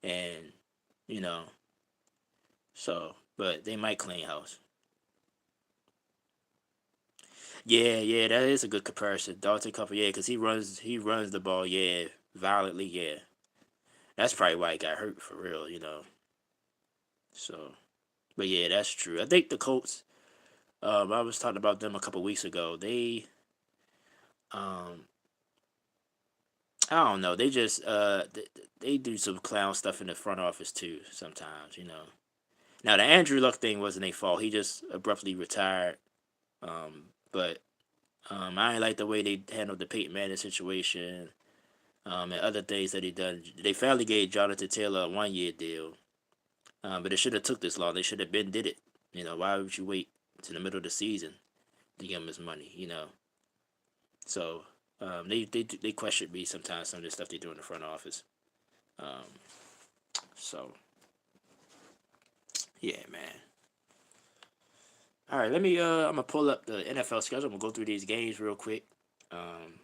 and you know, so but they might clean house. Yeah, yeah, that is a good comparison. Dalton Couple, yeah, because he runs the ball, yeah, violently, yeah. That's probably why he got hurt for real. So, but yeah, that's true. I think the Colts. I was talking about them a couple weeks ago. Um, I don't know. They just they do some clown stuff in the front office too sometimes. Now the Andrew Luck thing wasn't their fault. He just abruptly retired. But I ain't like the way they handled the Peyton Manning situation. And other things that he done. They finally gave Jonathan Taylor a 1 year deal. But it should have took this long. They should have been did it. Why would you wait to the middle of the season to give him his money? So they question me sometimes some of the stuff they do in the front office. Um, so yeah, man. All right, I'm gonna pull up the NFL schedule. I'm gonna go through these games real quick. Um,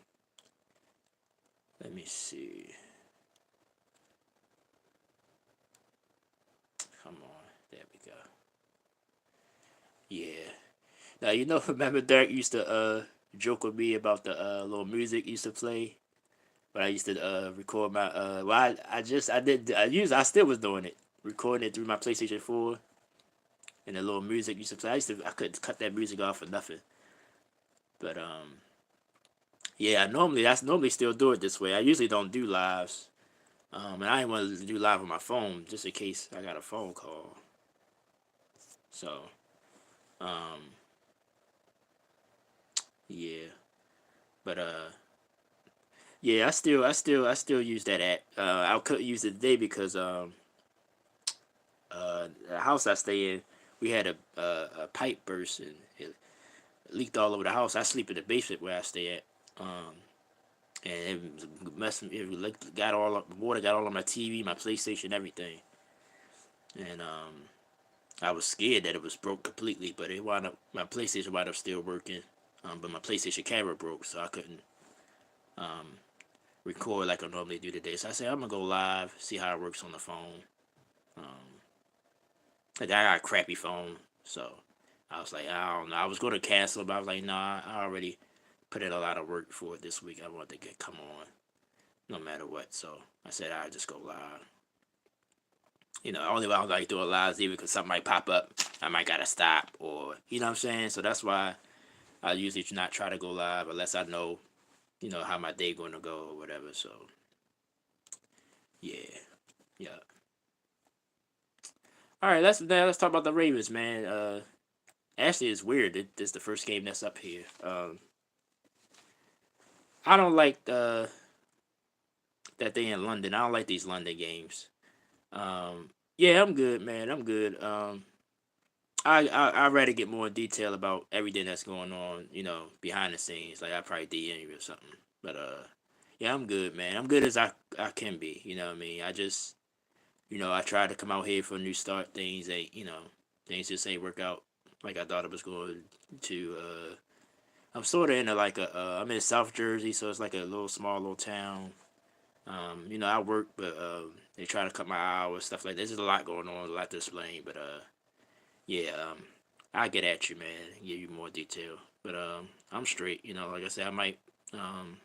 let me see. Come on, there we go. Yeah. Now remember Derek used to joke with me about the little music he used to play. But I used to record my well I just I did I still was doing it. Recording it through my PlayStation 4 and the little music used to play. I couldn't cut that music off for nothing. But yeah, that's normally still do it this way. I usually don't do lives. And I didn't want to do live on my phone just in case I got a phone call. So, um, yeah. But yeah, I still use that app. I couldn't use it today because the house I stay in, we had a pipe burst and it leaked all over the house. I sleep in the basement where I stay at. And it was messing. Got all up, water got all on my TV, my PlayStation, everything. And I was scared that it was broke completely, but it wound up my PlayStation wound up still working. But my PlayStation camera broke, so I couldn't um record like I normally do today. So I said I'm gonna go live, see how it works on the phone. Um, I got a crappy phone, so I was like, I don't know. I was going to cancel, but I was like, nah, I already put in a lot of work for it this week. I wanted to come on, no matter what. So I said I'd just go live. Only why I don't like doing lives either because something might pop up. I might gotta stop, or you know what I'm saying. So that's why I usually not try to go live unless I know, how my day going to go or whatever. So yeah, yeah. All right, let's talk about the Ravens, man. Actually, it's weird. This is the first game that's up here. I don't like that they in London. I don't like these London games. Yeah, I'm good, man. I'm good. I rather get more detail about everything that's going on. Behind the scenes. Like I probably DM you or something. But yeah, I'm good, man. I'm good as I can be. You know what I mean? I just I tried to come out here for a new start. Things just ain't work out like I thought it was going to. I'm sort of in I'm in South Jersey, so it's like a small little town. I work, but they try to cut my hours, stuff like that. There's a lot going on, a lot to explain, but yeah, I'll get at you, man, and give you more detail. But I'm straight. Like I said, I might,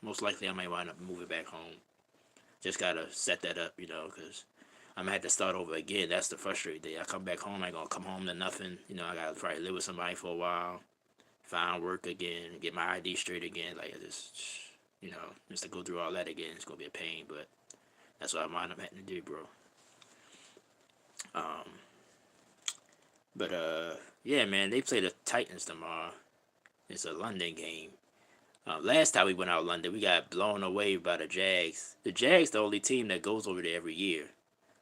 most likely, I might wind up moving back home. Just gotta set that up, because I'm gonna have to start over again. That's the frustrating thing. I come back home, I ain't gonna come home to nothing. I gotta probably live with somebody for a while, find work again, get my ID straight again. Like just to go through all that again, it's gonna be a pain. But that's what I mind up having to do, bro. Um, but yeah, man, they play the Titans tomorrow. It's a London game. Last time we went out London, we got blown away by the Jags. The Jags, the only team that goes over there every year.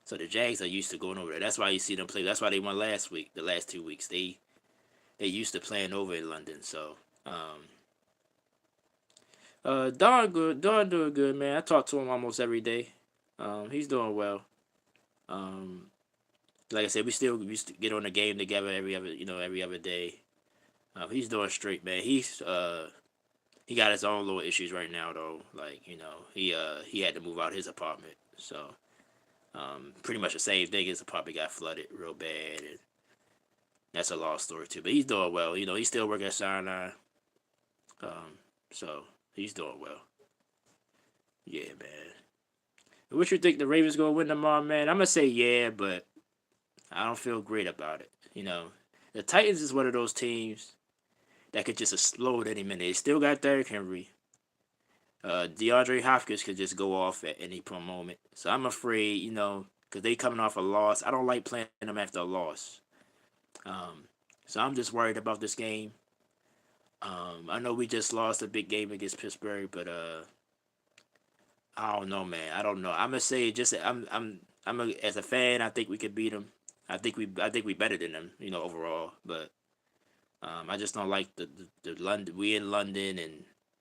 So the Jags are used to going over there. That's why you see them play. That's why they won last week. The last 2 weeks, they used to playing over in London. So Don good, Don doing good, man. I talk to him almost every day. He's doing well. Um, like I said, we get on the game together every other day. He's doing straight, man. He got his own little issues right now though. Like he had to move out his apartment, so pretty much the same thing. His apartment got flooded real bad, and that's a long story too. But he's doing well. He's still working at Sinai. Um, so he's doing well. Yeah, man. What you think the Ravens gonna win tomorrow, man? I'm gonna say yeah, but I don't feel great about it. The Titans is one of those teams that could just explode any minute. They still got Derrick Henry. DeAndre Hopkins could just go off at any moment. So I'm afraid, because they coming off a loss. I don't like playing them after a loss. Um, so I'm just worried about this game. I know we just lost a big game against Pittsburgh, but I don't know, man. I don't know. I'm gonna say just as a fan, I think we could beat them. I think we better than them, overall. But I just don't like the London. We in London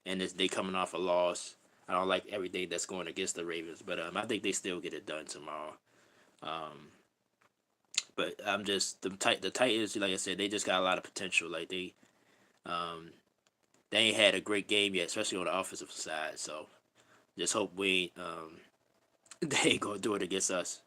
and they coming off a loss. I don't like everything that's going against the Ravens, but I think they still get it done tomorrow. Um, but I'm just the Titans, like I said, they just got a lot of potential. Like um they ain't had a great game yet, especially on the offensive side. So just hope we they ain't gonna do it against us.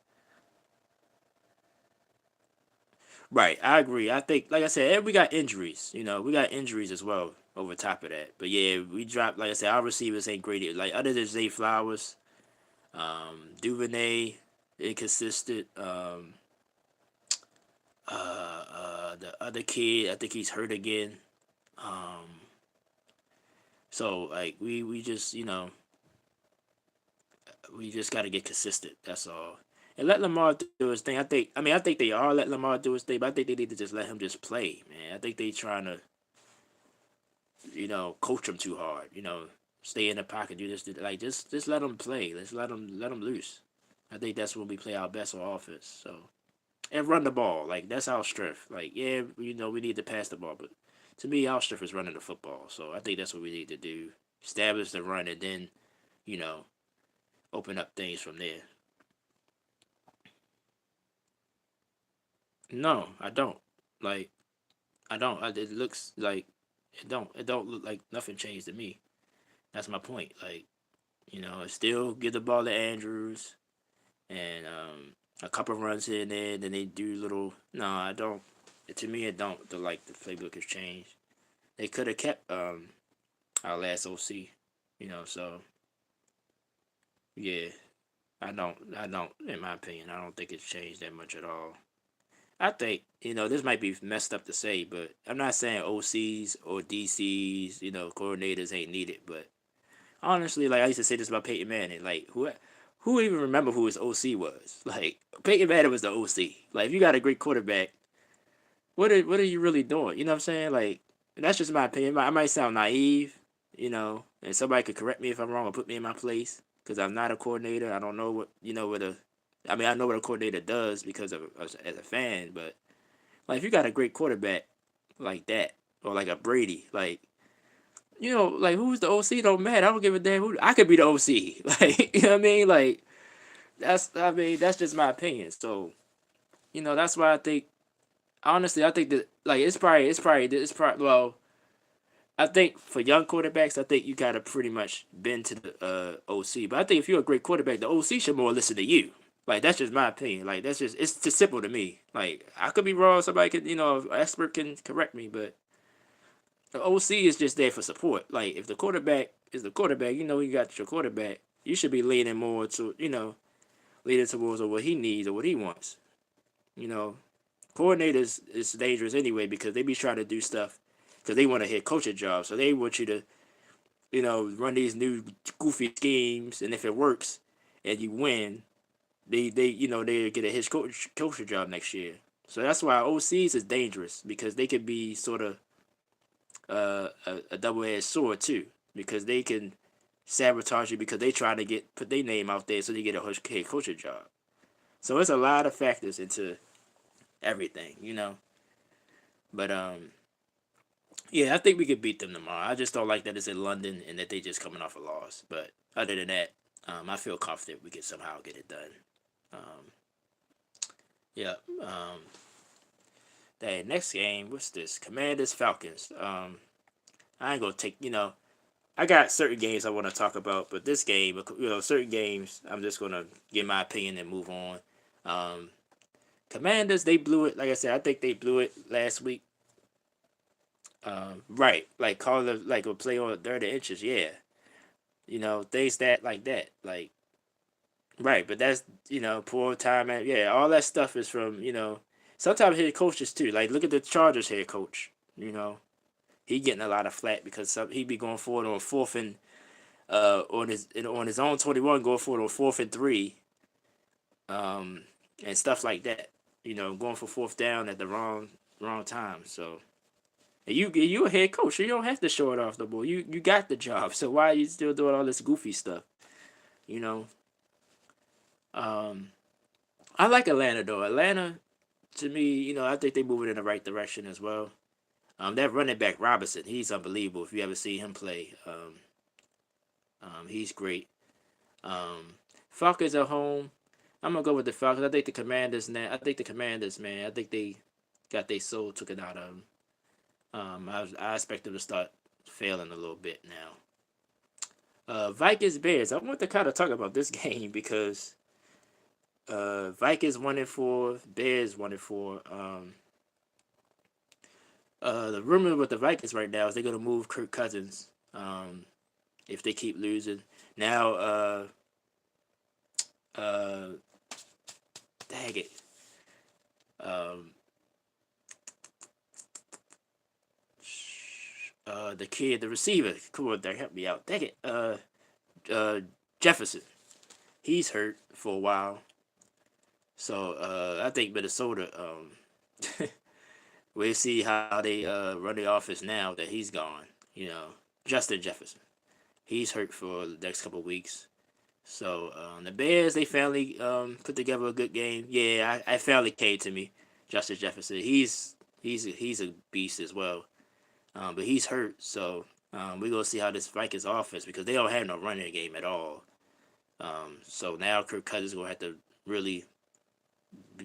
Right, I agree. I think, like I said, we got injuries. We got injuries as well over top of that. But yeah, we dropped. Like I said, our receivers ain't great. Like other than Zay Flowers, Duvernay, inconsistent. The other kid, I think he's hurt again. Um, so like we just got to get consistent. That's all. And let Lamar do his thing. I think they are let Lamar do his thing, but I think they need to just let him just play, man. I think they trying to coach him too hard. Stay in the pocket, do this, do that. Like just let him play. Let's let him loose. I think that's when we play our best on offense. So and run the ball. Like that's our strength. Like yeah, we need to pass the ball, but to me, our strength is running the football. So I think that's what we need to do. Establish the run, and then you know open up things from there. No, I don't. Like I don't. It looks like it don't. It don't look like nothing changed to me. That's my point. Like still give the ball to Andrews and a couple runs here and there. Then they do little. No, I don't. To me, it don't. The playbook has changed. They could have kept our last OC. So yeah, I don't. I don't. In my opinion, I don't think it's changed that much at all. I think this might be messed up to say, but I'm not saying OCs or DCs, coordinators ain't needed. But honestly, like I used to say this about Peyton Manning, like who even remember who his OC was? Like Peyton Manning was the OC. Like if you got a great quarterback, what are you really doing? You know what I'm saying? Like that's just my opinion. I might sound naive, and somebody could correct me if I'm wrong or put me in my place because I'm not a coordinator. I don't know what. I know what a coordinator does because of as a fan, but like if you got a great quarterback like that or like a Brady, like like who's the OC don't matter. I don't give a damn who I could be the OC. Like you know what I mean? Like that's just my opinion. So that's why I think honestly I think that like it's probably well I think for young quarterbacks I think you gotta pretty much bend to the OC. But I think if you're a great quarterback, the OC should more listen to you. Like that's just my opinion. Like it's just simple to me. Like I could be wrong. Somebody could an expert can correct me, but the OC is just there for support. Like if the quarterback is the quarterback, you got your quarterback. You should be leaning more to leaning towards what he needs or what he wants. You know, coordinators is dangerous anyway because they be trying to do stuff because they want to hit coaching jobs. So they want you to run these new goofy schemes, and if it works and you win, they get a his coaching job next year. So that's why OCs is dangerous because they could be sort of a double edged sword too because they can sabotage you because they try to put their name out there so they get a head coaching job. So it's a lot of factors into everything. But yeah, I think we could beat them tomorrow. I just don't like that it's in London and that they just coming off a loss. But other than that, I feel confident we can somehow get it done. Um, yeah. That next game, what's this? Commanders Falcons. I ain't gonna take. I got certain games I want to talk about, but this game, certain games, I'm just gonna give my opinion and move on. Um, Commanders, they blew it. Like I said, I think they blew it last week. Right, like call it like a play on 30 inches. Yeah, things that like that. Like right, but that's poor time and yeah, all that stuff is from sometimes head coaches too. Like look at the Chargers head coach. You know he getting a lot of flack because he be going forward on fourth and on his own 21 going forward on 4th and 3, um and stuff like that. Going for fourth down at the wrong time. So and you a head coach, so you don't have to show it off no more. You got the job, so why are you still doing all this goofy stuff? You know. Um, I like Atlanta though. Atlanta to me, I think they moving in the right direction as well. That running back Robinson, he's unbelievable. If you ever see him play, he's great. Um, Falcons at home. I'm gonna go with the Falcons. I think the Commanders now. I think the Commanders, man. I think they got their soul took it out of them. I expect them to start failing a little bit now. Vikings Bears. I want to kind of talk about this game because Vikings 1-4, Bears 1-4. The rumor with the Vikings right now is they're gonna move Kirk Cousins. If they keep losing now, uh, dang it. Um, the kid, the receiver, come on, there, help me out. Dang it. Uh, Jefferson, he's hurt for a while, so I think Minnesota. We'll see how they run the office now that he's gone. Justin Jefferson, he's hurt for the next couple of weeks. So the Bears, they finally put together a good game. Yeah, I finally came to me. Justin Jefferson, he's a beast as well. But he's hurt, so we're gonna see how this Vikings offense because they don't have no running game at all. So now Kirk Cousins gonna have to really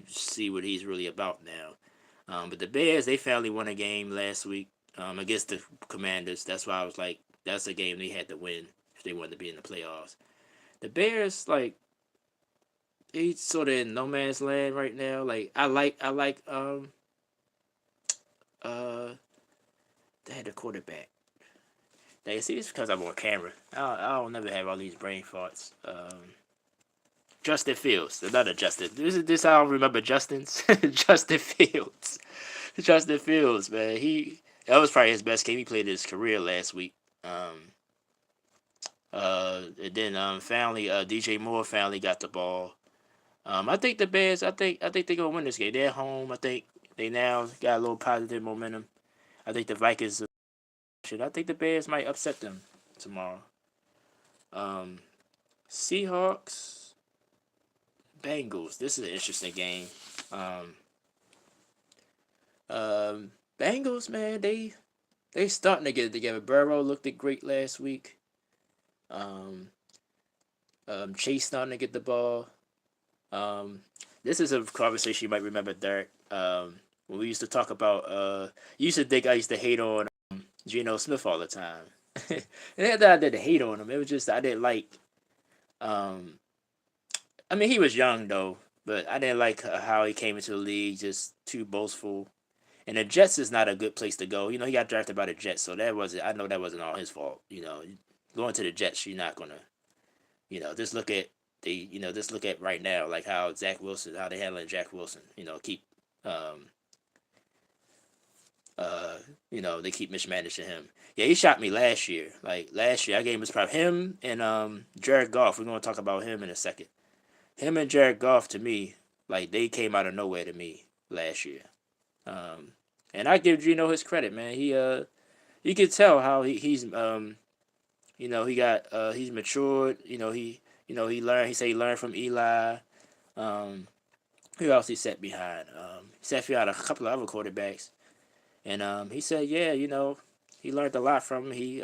see what he's really about now. But the Bears, they finally won a game last week against the Commanders. That's why I was like, that's a game they had to win if they wanted to be in the playoffs. The Bears, like, they sort of in no man's land right now. Like, I like uh, they had a quarterback. They see this because I'm on camera. I don't never have all these brain farts. Justin Fields, another Justin. This I don't remember Justin's. Justin Fields. Justin Fields, man. That was probably his best game he played in his career last week. And then finally DJ Moore finally got the ball. I think the Bears. I think they're gonna win this game. They're at home. I think they now got a little positive momentum. I think the Vikings. I think the Bears might upset them tomorrow. Um, Seahawks, Bengals. This is an interesting game. Um, Bengals, man, they starting to get it together. Burrow looked great last week. Um, Chase starting to get the ball. Um, this is a conversation you might remember, Derek. When we used to talk about, you used to think I used to hate on Geno Smith all the time. And not that I didn't hate on him. It was just I didn't like. Um, I mean, he was young though, but I didn't like how he came into the league, just too boastful. And the Jets is not a good place to go. He got drafted by the Jets, so that wasn't. I know that wasn't all his fault. Going to the Jets, you're not gonna. Just look at just look at right now, like how Zach Wilson, how they handling Jack Wilson. Keep um they keep mismanaging him. Yeah, he shot me last year. Like last year, I gave him his prime. Him and Jared Goff. We're gonna talk about him in a second. Him and Jared Goff to me, like they came out of nowhere to me last year. Um, and I give Gino his credit, man. You can tell how he's matured. He learned. He said he learned from Eli. Um, who else he sat behind? He sat behind a couple of other quarterbacks, and he said, yeah, he learned a lot from him. He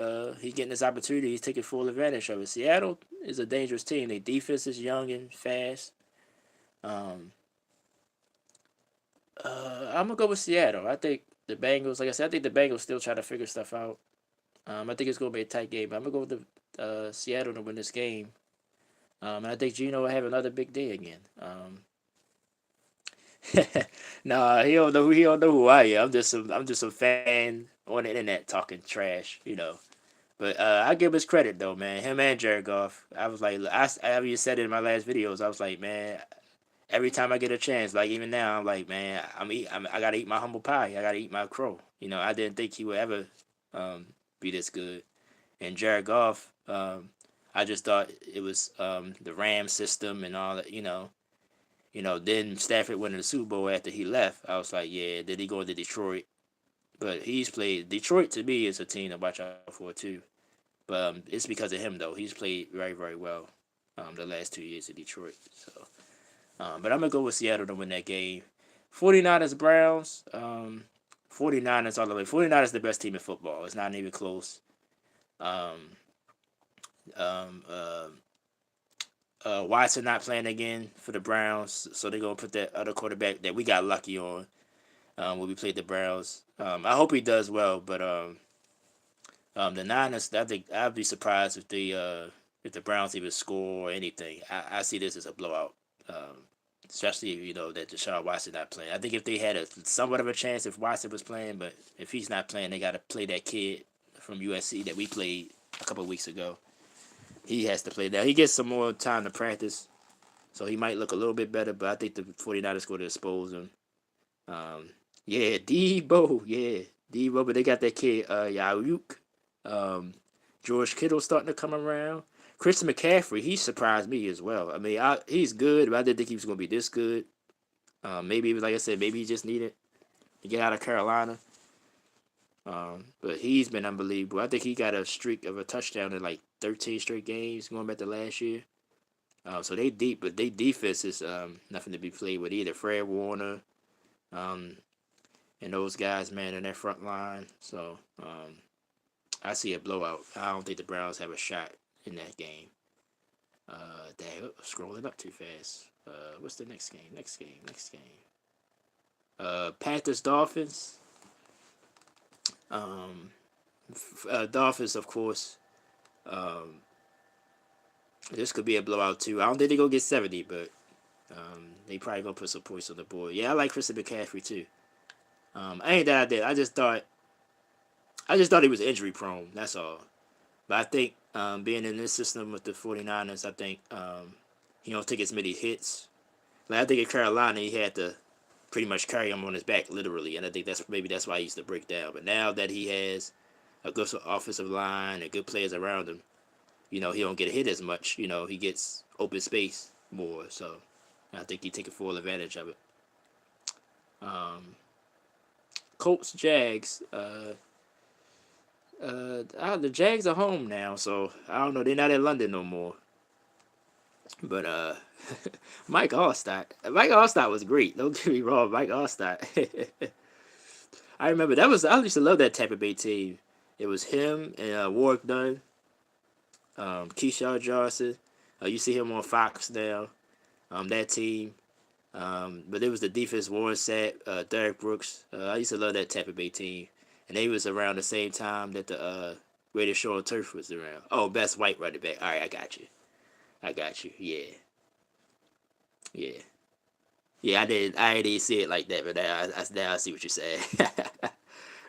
getting his opportunity. He's taking full advantage of it. Seattle is a dangerous team. Their defense is young and fast. Um, I'm gonna go with Seattle. I think the Bengals, like I said, I think the Bengals still trying to figure stuff out. I think it's gonna be a tight game. But I'm gonna go with the Seattle to win this game. And I think Gino will have another big day again. Nah, he don't know who I am. I'm just some fan on the internet talking trash, you know. But I give him his credit though, man. Him and Jared Goff. I was like, I even said it in my last videos. I was like, man, every time I get a chance, like even now, I'm like, man, I gotta eat my humble pie. I gotta eat my crow. You know, I didn't think he would ever um, be this good. And Jared Goff, I just thought it was the Ram system and all that. Then Stafford went to the Super Bowl after he left. I was like, yeah. Did he go into Detroit? But he's played Detroit to me is a team to watch out for too. But it's because of him though. He's played very very well the last 2 years in Detroit. So, but I'm gonna go with Seattle to win that game. 49ers Browns. 49ers all the way. 49ers the best team in football. It's not even close. Um, um, uh, Watson not playing again for the Browns, so they're gonna put that other quarterback that we got lucky on when we played the Browns. I hope he does well, but the Niners, I think I'd be surprised if the Browns even score or anything. I see this as a blowout, especially that Deshaun Watson not playing. I think if they had a somewhat of a chance if Watson was playing, but if he's not playing, they got to play that kid from USC that we played a couple of weeks ago. He has to play now. He gets some more time to practice, so he might look a little bit better. But I think the 49ers going to expose him. Um, yeah, Debo, yeah, Debo. But they got that kid, Ayuk. Um, George Kittle starting to come around. Christian McCaffrey, he surprised me as well. I mean, he's good, but I didn't think he was going to be this good. Maybe it was like I said, maybe he just needed to get out of Carolina. But he's been unbelievable. I think he got a streak of a touchdown in like 13 straight games going back to last year. So they deep, but they defense is nothing to be played with either. Fred Warner, um, and those guys, man, in that front line. So I see a blowout. I don't think the Browns have a shot in that game. Dang, scrolling up too fast. What's the next game? Next game. Panthers Dolphins. Dolphins, of course. Um, this could be a blowout too. I don't think they're gonna get 70, but they probably gonna put some points on the board. Yeah, I like Christian McCaffrey too. I ain't that I did. I just thought he was injury prone. That's all. But I think being in this system with the 49ers, I think he don't take as many hits. Like I think in Carolina, he had to pretty much carry him on his back, literally, and I think that's why he used to break down. But now that he has a good offensive line and good players around him, he don't get hit as much. He gets open space more. So I think he taking full advantage of it. Um, Colts Jags. The Jags are home now, so I don't know. They're not in London no more. But Mike Allstott was great. Don't get me wrong, Mike Allstott. I remember I used to love that Tampa Bay team. It was him and Warwick Dunn, Keyshawn Johnson. You see him on Fox now. That team. But it was the defense Warren Sapp, Derek Brooks. I used to love that Tampa Bay team. And they was around the same time that the Greatest Show on Turf was around. Oh, best white running back. All right, I got you. Yeah. Yeah. Yeah, I didn't see it like that, but now I see what you're saying.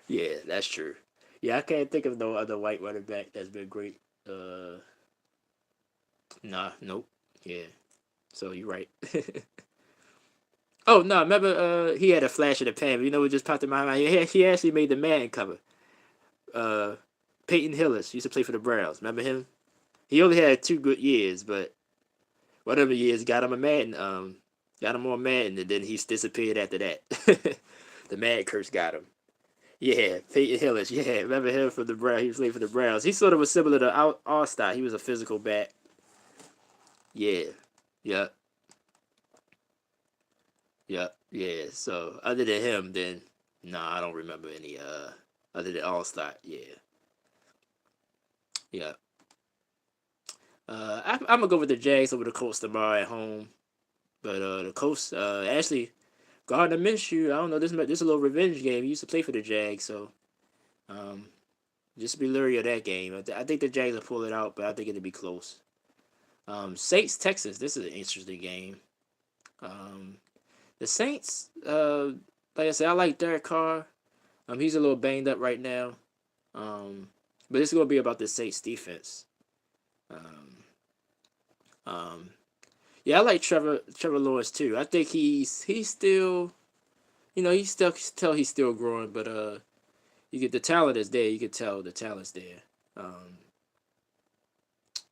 Yeah, that's true. Yeah, I can't think of no other white running back that's been great. Nah, nope. Yeah. So you're right. Oh no, remember he had a flash in the pan. But what just popped in my mind? He actually made the Madden cover. Uh, Peyton Hillis used to play for the Browns. Remember him? He only had 2 good years, but whatever years got him a Madden. Got him on Madden, and then he's disappeared after that. The Mad curse got him. Yeah, Peyton Hillis. Yeah, remember him from the Browns? He played for the Browns. He sort of was similar to All-Star. He was a physical back. Yeah. Yep. Yep. Yeah. So other than him, then no, I don't remember any. Other than All-Star. Yeah. Yeah. I'm gonna go with the Jags over the Colts tomorrow at home. But the Colts, actually, Gardner Minshew, I don't know. This a little revenge game. He used to play for the Jags, so um, just be leery of that game. I think the Jags will pull it out, but I think it'll be close. Saints Texans. This is an interesting game. Um, the Saints, like I said, I like Derek Carr. He's a little banged up right now. Um, but it's gonna be about the Saints defense. Um, um, yeah, I like Trevor Lawrence too. I think he's still, he's still tell he's still growing, but you get the talent is there. You can tell the talent's there. Um,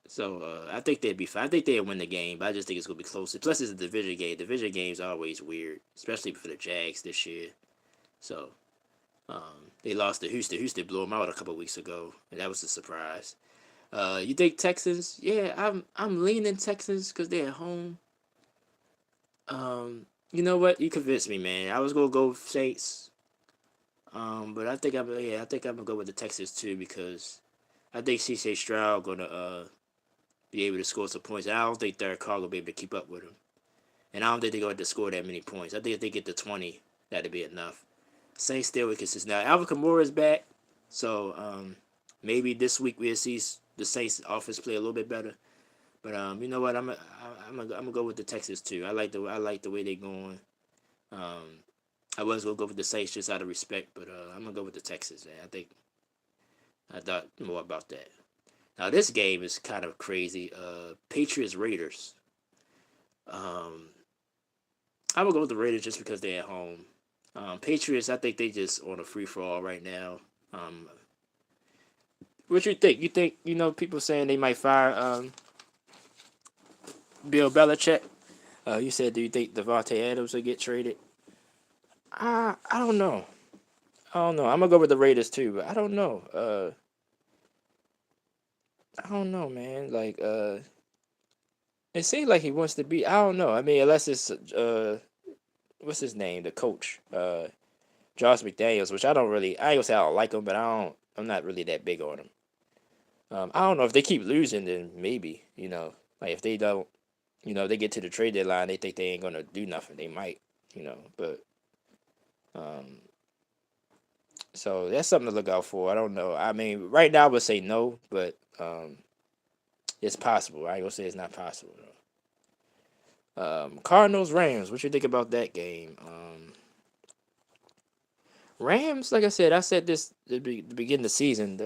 so I think they'd be fine. I think they'd win the game, but I just think it's gonna be close. Plus, it's a division game. Division games are always weird, especially for the Jags this year. So they lost to Houston. Houston blew them out a couple weeks ago, and that was a surprise. You think Texans? Yeah, I'm leaning Texans because they're at home. You know what? You convinced me, man. I was gonna go Saints. But I think I'm gonna go with the Texans too because I think CJ Stroud gonna be able to score some points. I don't think Derek Carr will be able to keep up with him, and I don't think they're going to score that many points. I think if they get to 20, that'd be enough. Saints still with consistent. Now Alvin Kamara is back, so maybe this week we'll see the Saints offense play a little bit better. But you know what? I'm gonna go with the Texans too. I like the way they're going. Um, I was gonna go with the Saints just out of respect, but I'm gonna go with the Texans. Man. I thought more about that. Now this game is kind of crazy. Patriots Raiders. Um, I would go with the Raiders just because they're at home. Patriots, I think they just on a free for all right now. Um, what you think? You think people saying they might fire Bill Belichick? You said, do you think Devontae Adams will get traded? I don't know. I don't know. I'm gonna go with the Raiders too, but I don't know. I don't know, man. Like, it seems like he wants to be. I don't know. I mean, unless it's what's his name, the coach, Josh McDaniels, which I don't really. I ain't gonna say I don't like him, but I don't. I'm not really that big on him. I don't know if they keep losing, then maybe like if they don't, they get to the trade deadline, they think they ain't gonna do nothing. They might, but um, so that's something to look out for. I don't know. I mean, right now I would say no, but it's possible. I ain't gonna say it's not possible though. Cardinals Rams. What you think about that game? Rams, like I said, I said this at the beginning of the season.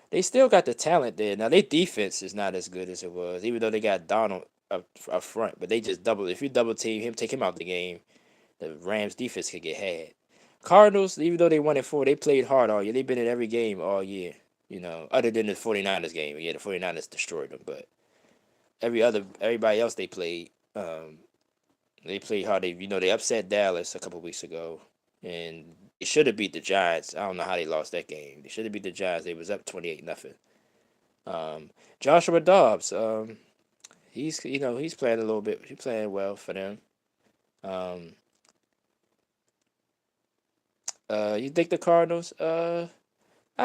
They still got the talent there. Now their defense is not as good as it was, even though they got Donald up front. But they just double. If you double team him, take him out the game, the Rams defense could get had. Cardinals, even though they won it 4, they played hard all year. They've been in every game all year. Other than the 49ers game. Yeah, the 49ers destroyed them, but everybody else they played hard. They upset Dallas a couple weeks ago, and they should have beat the Giants. I don't know how they lost that game. They should have beat the Giants. They was up 28-0. Joshua Dobbs, he's playing a little bit. He's playing well for them. Um, you think the Cardinals? I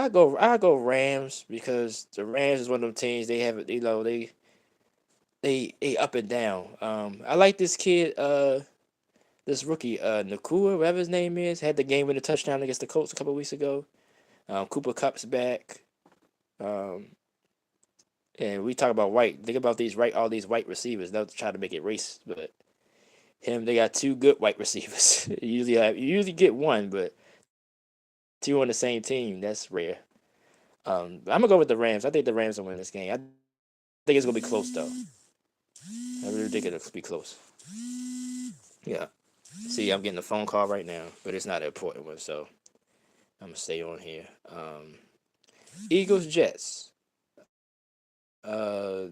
go Rams because the Rams is one of them teams. They have they up and down. I like this kid. This rookie, Nakua, whatever his name is, had the game winning touchdown against the Colts a couple weeks ago. Cooper Cup's back. Um, and we talk about white. Think about all these white receivers. They'll try to make it race, but they got two good white receivers. You usually get one, but two on the same team, that's rare. I'm gonna go with the Rams. I think the Rams will win this game. I think it's gonna be close though. I really think it'll be close. Yeah. See, I'm getting a phone call right now, but it's not an important one, so I'm gonna stay on here. Eagles Jets. Uh,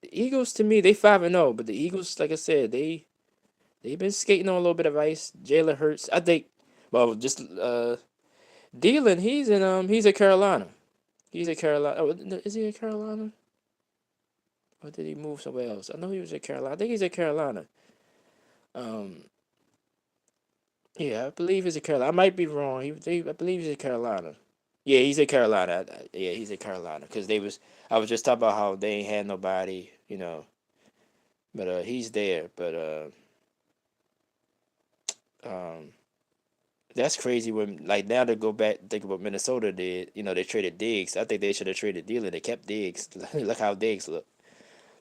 the Eagles to me they 5-0, but the Eagles, like I said, they've been skating on a little bit of ice. Jalen Hurts, I think. Well, just Dylan, he's at Carolina. He's at Carolina. Oh, is he at Carolina? Or did he move somewhere else? I know he was at Carolina. I think he's at Carolina. Um, yeah, I believe he's at Carolina. I might be wrong. I believe he's at Carolina. Yeah, he's in Carolina. Yeah, he's in Carolina because they was. I was just talking about how they ain't had nobody, but he's there. But um, that's crazy when like now to go back think about Minnesota did. They traded Diggs. I think they should have traded Dillon. They kept Diggs. Look how Diggs look.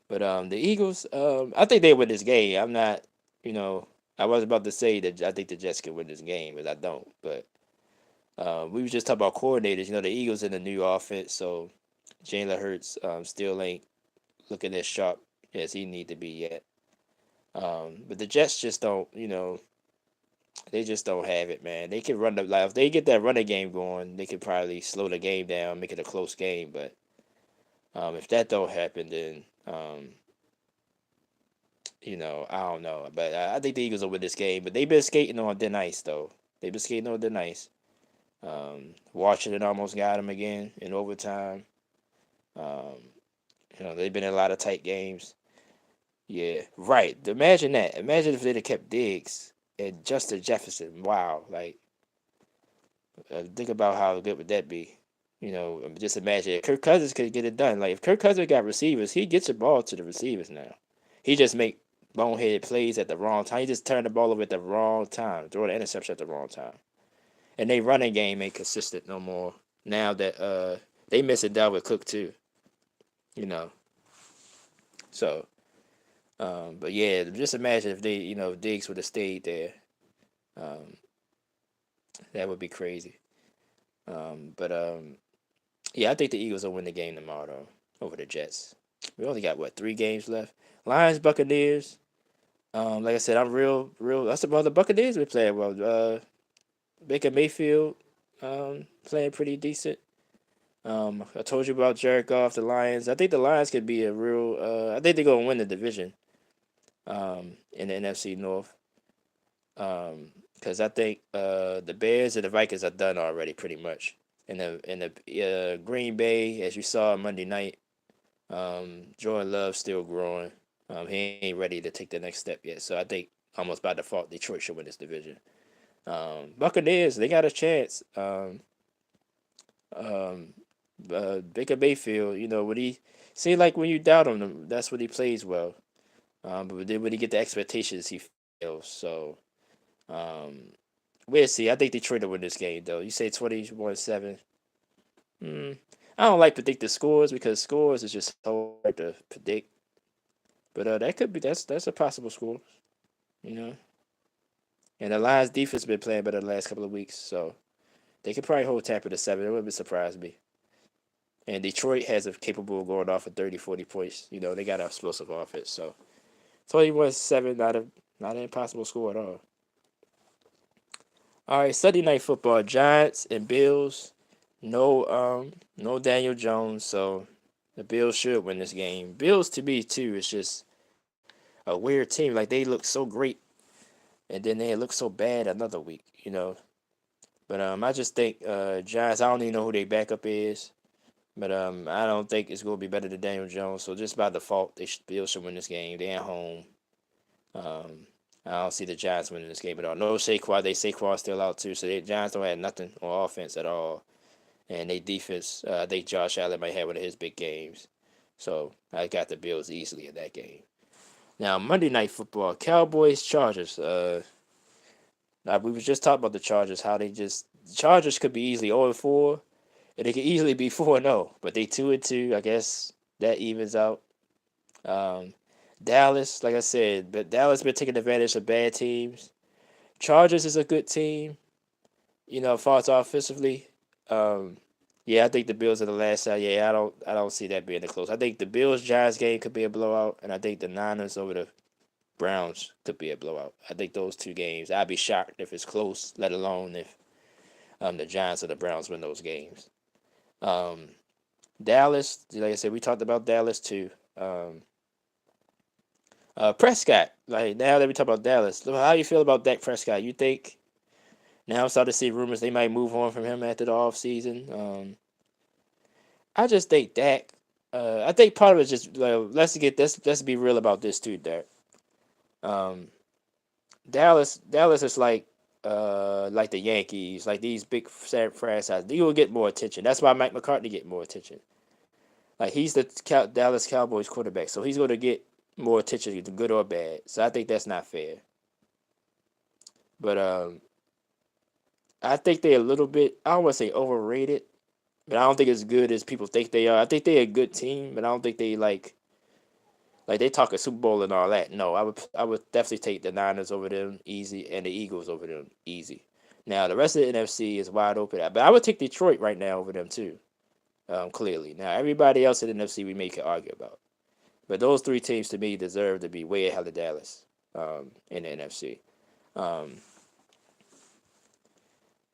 But the Eagles, I think they win this game. I'm not, you know, I was about to say that I think the Jets can win this game, but I don't. But we was just talking about coordinators. The Eagles in the new offense, so Jalen Hurts still ain't looking as sharp as he need to be yet. But the Jets just don't, they just don't have it, man. They can run the like if they get that running game going, they could probably slow the game down, make it a close game. But if that don't happen, then I don't know. But I think the Eagles will win this game. But they've been skating on thin ice, though. They've been skating on thin ice. Washington almost got them again in overtime. Um, they've been in a lot of tight games. Yeah, right. Imagine that. Imagine if they'd have kept Diggs and Justin Jefferson. Wow. Like, think about how good would that be. Just imagine if Kirk Cousins could get it done. Like, if Kirk Cousins got receivers, he gets the ball to the receivers now. He just make boneheaded plays at the wrong time. He just turned the ball over at the wrong time, throw the interception at the wrong time. And they running game ain't consistent no more. Now that they missing Dalvin Cook too, you know. So, but yeah, just imagine if they, Diggs would have stayed there. Um, that would be crazy. But yeah, I think the Eagles will win the game tomorrow though, over the Jets. We only got what 3 games left. Lions, Buccaneers. Like I said, I'm real. That's about the Buccaneers we playing well. Baker Mayfield, playing pretty decent. I told you about Jared Goff, the Lions. I think the Lions could be a real. I think they're gonna win the division. In the NFC North. Because I think the Bears and the Vikings are done already, pretty much. In the Green Bay, as you saw Monday night, Jordan Love's still growing. He ain't ready to take the next step yet. So I think almost by default, Detroit should win this division. Buccaneers, they got a chance. Um, Baker Mayfield, what he seemed like when you doubt him, that's what he plays well. But then when he get the expectations, he fails. So um, we'll see. I think Detroit will win this game, though. You say 21-7. Mm, I don't like predicting scores because scores is just hard to predict. But that could be that's a possible score, you know. And the Lions defense been playing better the last couple of weeks, so they could probably hold Tampa to 7. It wouldn't surprise me. And Detroit has a capable of going off of 30, 40 points. They got an explosive offense. So 21-7, not an impossible score at all. All right, Sunday night football, Giants and Bills. No Daniel Jones, so the Bills should win this game. Bills to me too is just a weird team. Like they look so great, and then they look so bad another week. But I just think Giants. I don't even know who their backup is. But I don't think it's going to be better than Daniel Jones. So just by default, Bills should win this game. They at home. Um, I don't see the Giants winning this game at all. No Saquon. Saquon's still out too. So the Giants don't have nothing on offense at all. And they defense, I think Josh Allen might have one of his big games. So I got the Bills easily in that game. Now Monday Night Football, Cowboys Chargers. Now we was just talking about the Chargers. How the Chargers could be easily 0-4, and they could easily be 4-0. But they 2-2. I guess that evens out. Um, Dallas, like I said, but Dallas been taking advantage of bad teams. Chargers is a good team. Far as offensively. Um, yeah, I think the Bills are the last side. Yeah, I don't see that being the close. I think the Bills Giants game could be a blowout, and I think the Niners over the Browns could be a blowout. I think those 2 games. I'd be shocked if it's close, let alone if the Giants or the Browns win those games. Um, Dallas, like I said, we talked about Dallas too. Um, Prescott, like now that we talk about Dallas, how you feel about Dak Prescott? You think now I'm starting to see rumors they might move on from him after the offseason. I just think Dak. I think part of it is just let's be real about this too, Dak. Um, Dallas is like like the Yankees, like these big franchises, he will get more attention. That's why Mike McCarthy get more attention. Like he's the Dallas Cowboys quarterback, so he's going to get more attention, good or bad. So I think that's not fair. But I think they're a little bit. I don't want to say overrated, but I don't think as good as people think they are. I think they're a good team, but I don't think they like they talk a Super Bowl and all that. No, I would definitely take the Niners over them easy and the Eagles over them easy. Now the rest of the NFC is wide open, but I would take Detroit right now over them too. Clearly. Now everybody else in the NFC we may could argue about, but those three teams to me deserve to be way ahead of Dallas in the NFC. Um,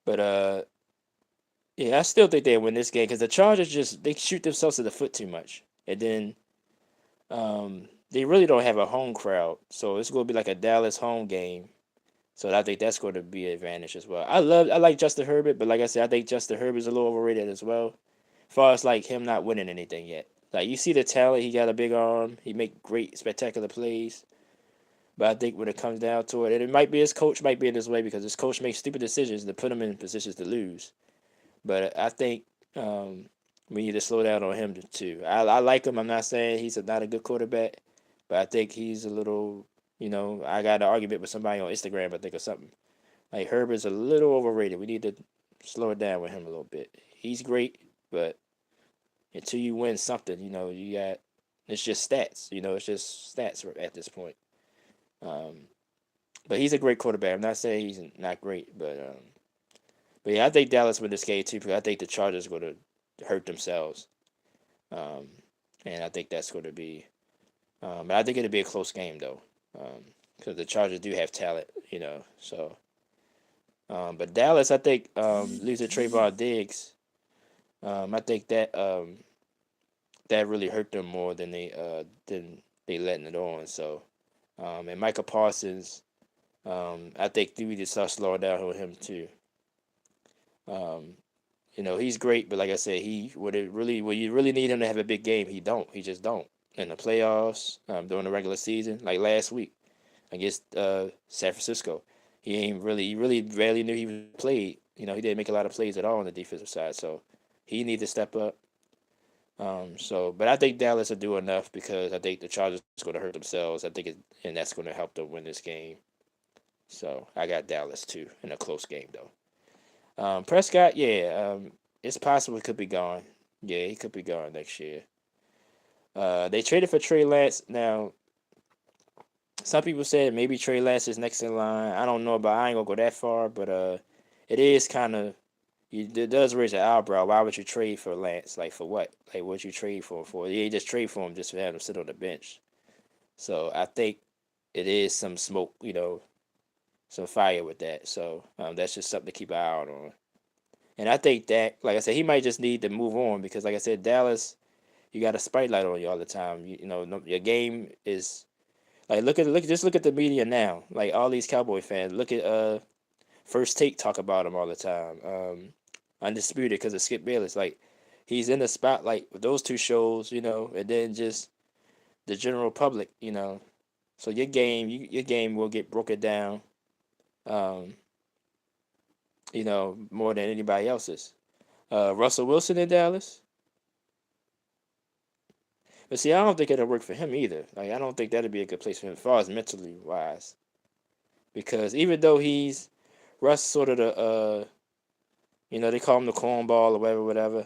but yeah, I still think they win this game because the Chargers just they shoot themselves in the foot too much, and then they really don't have a home crowd, so it's going to be like a Dallas home game. So I think that's going to be an advantage as well. I like Justin Herbert, but like I said, I think Justin Herbert's a little overrated as well. As far as like him not winning anything yet, like you see the talent, he got a big arm, he make great spectacular plays. But I think when it comes down to it, and it might be his coach might be in his way because his coach makes stupid decisions to put him in positions to lose. But I think we need to slow down on him too. I like him. I'm not saying he's not a good quarterback, but I think he's a little. I got an argument with somebody on Instagram, I think, or something. Like Herbert's a little overrated. We need to slow it down with him a little bit. He's great, but until you win something, you got it's just stats. It's just stats at this point. Um, but he's a great quarterback. I'm not saying he's not great, but yeah, I think Dallas win this game too because I think the Chargers are going to hurt themselves, um, and I think that's going to be. But I think it'll be a close game though, because the Chargers do have talent, So, but Dallas, I think losing Trayvon Diggs, I think that really hurt them more than they letting it on. So, and Michael Parsons, I think we need to start slowing down on him too. Um, he's great, but like I said, he would it really when you really need him to have a big game, he don't. He just don't. In the playoffs, during the regular season, like last week against San Francisco, he really barely knew he played. He didn't make a lot of plays at all on the defensive side, so he needs to step up. But I think Dallas will do enough because I think the Chargers are going to hurt themselves. And that's going to help them win this game. So I got Dallas too in a close game though. Prescott, yeah, it's possible he could be gone. Yeah, he could be gone next year. They traded for Trey Lance. Now, some people said maybe Trey Lance is next in line. I don't know, but I ain't gonna go that far. But it is kind of it does raise an eyebrow. Why would you trade for Lance? Like for what? Like what you trade for him for? Yeah, you just trade for him just to have him sit on the bench. So I think it is some smoke, some fire with that. So that's just something to keep an eye out on. And I think that, like I said, he might just need to move on because, like I said, Dallas, you got a spotlight on you all the time. Your game is like look at the media now. Like all these Cowboy fans, look at First Take talk about him all the time. Undisputed because of Skip Bayless. Like he's in the spotlight with those two shows, and then just the general public. So your game will get broken down. Um, more than anybody else's. Russell Wilson in Dallas. But see, I don't think it'll work for him either. Like, I don't think that'd be a good place for him as far as mentally wise. Because even though he's Russ sort of the they call him the cornball or whatever.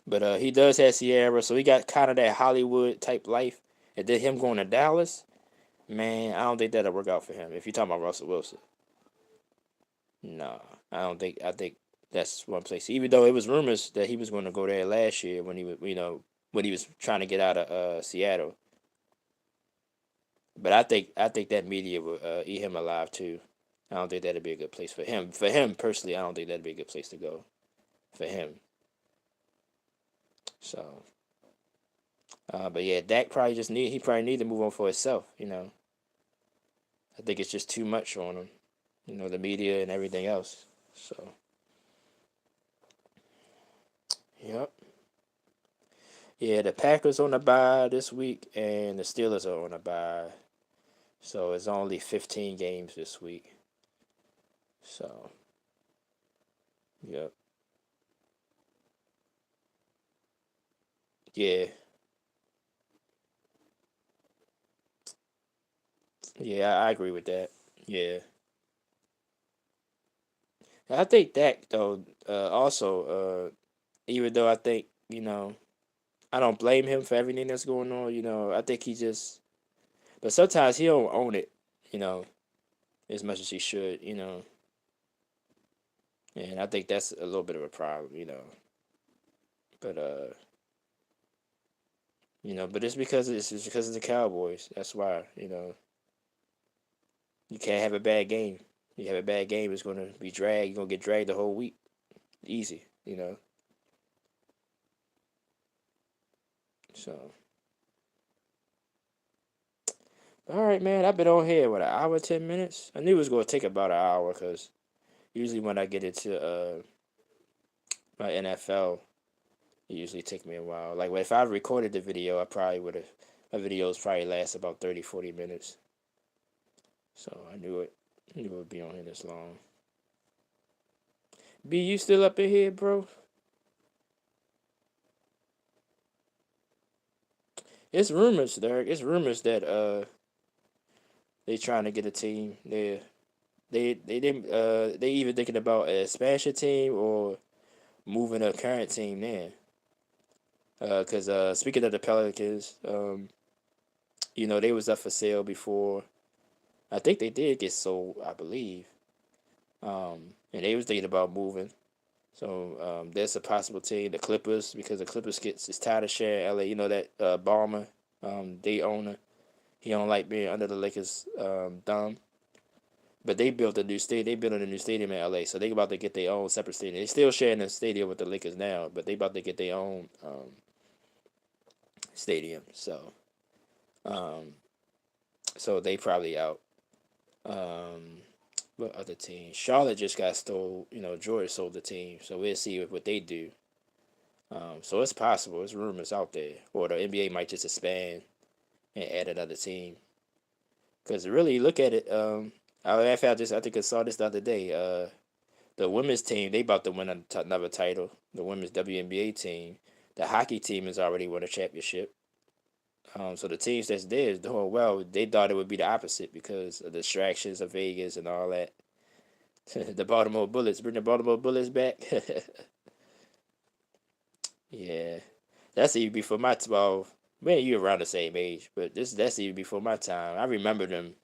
But he does have Sierra, so he got kind of that Hollywood type life. And then him going to Dallas, man, I don't think that'll work out for him. If you're talking about Russell Wilson. No, I don't think. I think that's one place. Even though it was rumors that he was going to go there last year when he was, when he was trying to get out of Seattle. But I think that media will eat him alive too. I don't think that'd be a good place for him. For him personally, I don't think that'd be a good place to go for him. So, but yeah, Dak probably need to move on for himself. I think it's just too much on him. The media and everything else. So, yep. Yeah, the Packers on the bye this week, and the Steelers are on the bye. So it's only 15 games this week. So, yep. Yeah. Yeah, I agree with that. Yeah. I think that though, also, even though I think, I don't blame him for everything that's going on, I think he just, but sometimes he don't own it, you know, as much as he should, and I think that's a little bit of a problem. But but it's because of the Cowboys. That's why, you can't have a bad game. You have a bad game, it's gonna be dragged. You're gonna get dragged the whole week. Easy. So, all right, man. I've been on here what, an hour, 10 minutes. I knew it was gonna take about an hour because usually when I get into my NFL, it usually take me a while. Like if I recorded the video, I probably would have. My videos probably last about 30, 40 minutes. So I knew it would be on here this long. B, you still up in here, bro? It's rumors, Derek. It's rumors that they trying to get a team. They didn't they even thinking about a expansion team or moving a current team there. Cause speaking of the Pelicans, they was up for sale before. I think they did get sold, I believe. And they was thinking about moving. So there's a possible team, the Clippers, because the Clippers gets is tired of sharing LA. You know that Ballmer, they owner, he don't like being under the Lakers thumb. But they built a new stadium. They built a new stadium in LA, so they about to get their own separate stadium. They still sharing the stadium with the Lakers now, but they about to get their own stadium. Um, so they probably out. Um, what other team? Charlotte just got stole. Georgia sold the team, so we'll see what they do. So it's possible. It's rumors out there, or the NBA might just expand and add another team. Because really, look at it. I think I saw this the other day. The women's team, they about to win another title. The women's WNBA team. The hockey team has already won a championship. So the teams that's there is doing well. They thought it would be the opposite because of the distractions of Vegas and all that. The Baltimore Bullets, bring the Baltimore Bullets back. Yeah, that's even before my 12. Man, you around the same age, but that's even before my time. I remember them,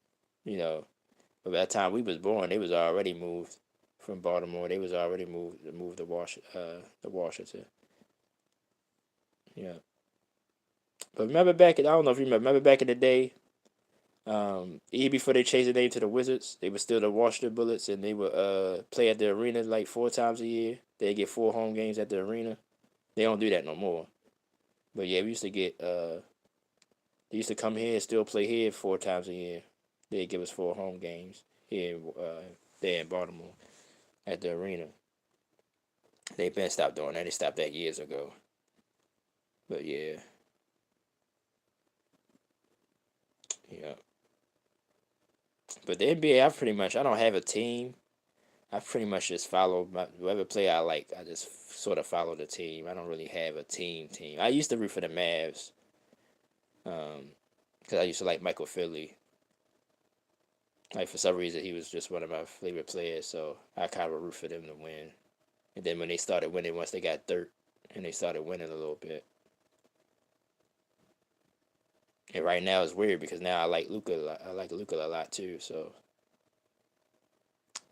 you know. But by the time we was born, they was already moved from Baltimore. They was already moved to Washington. Yeah. But remember I don't know if you remember back in the day, even before they changed the name to the Wizards, they were still the Washington Bullets, and they would play at the arena like 4 times a year. They get 4 home games at the arena. They don't do that no more. But yeah, we used to get they used to come here and still play here 4 times a year. They give us 4 home games here there in Baltimore at the arena. They've been stopped doing that. They stopped that years ago. But yeah, yeah. But the NBA, I don't have a team. I pretty much just follow whoever player I like. I just sort of follow the team. I don't really have a team. I used to root for the Mavs, because I used to like Michael Finley. Like for some reason, he was just one of my favorite players, so I kind of root for them to win. And then when they started winning, once they got dirt, and they started winning a little bit. And right now it's weird because now I like Luca. I like Luca a lot too. So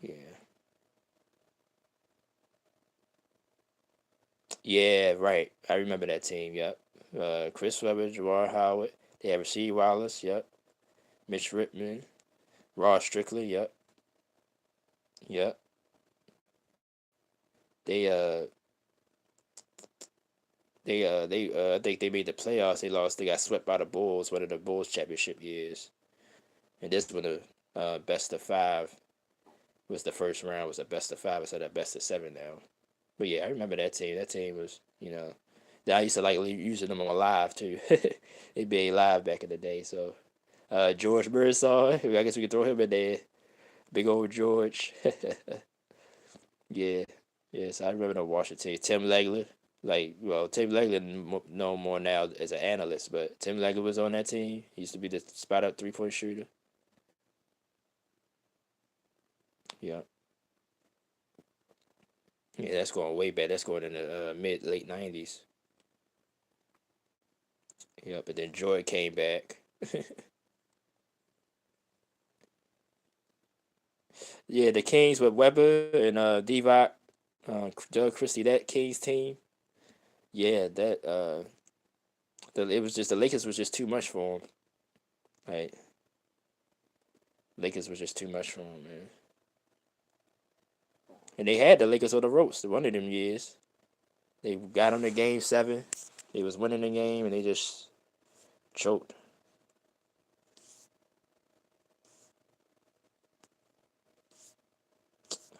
yeah, yeah, right. I remember that team. Yep. Chris Webber, Jawar Howard. They have Rasheed Wallace. Yep. Mitch Rittman, Ross Strickland. Yep. Yep. They I think they made the playoffs. They lost. They got swept by the Bulls. One of the Bulls championship years. And this one the best of five was the first round. Was a best of five instead of best of seven now. But yeah, I remember that team. That team was, I used to like using them on live too. They be live back in the day, so George Birdsong. I guess we could throw him in there. Big old George. Yeah. Yes, I remember the Washington. Tim Legler. Like, well, Tim Legler known more now as an analyst, but Tim Legler was on that team. He used to be the spot up 3-point shooter. Yeah. Yeah, that's going way back. That's going in the mid late 90s. Yep, but then Joy came back. Yeah, the Kings with Weber and Divac, Doug Christie, that Kings team. Yeah, it was just the Lakers was just too much for him. Right, Lakers was just too much for him, man. And they had the Lakers on the ropes one of them years. They got them to Game 7. They was winning the game and they just choked.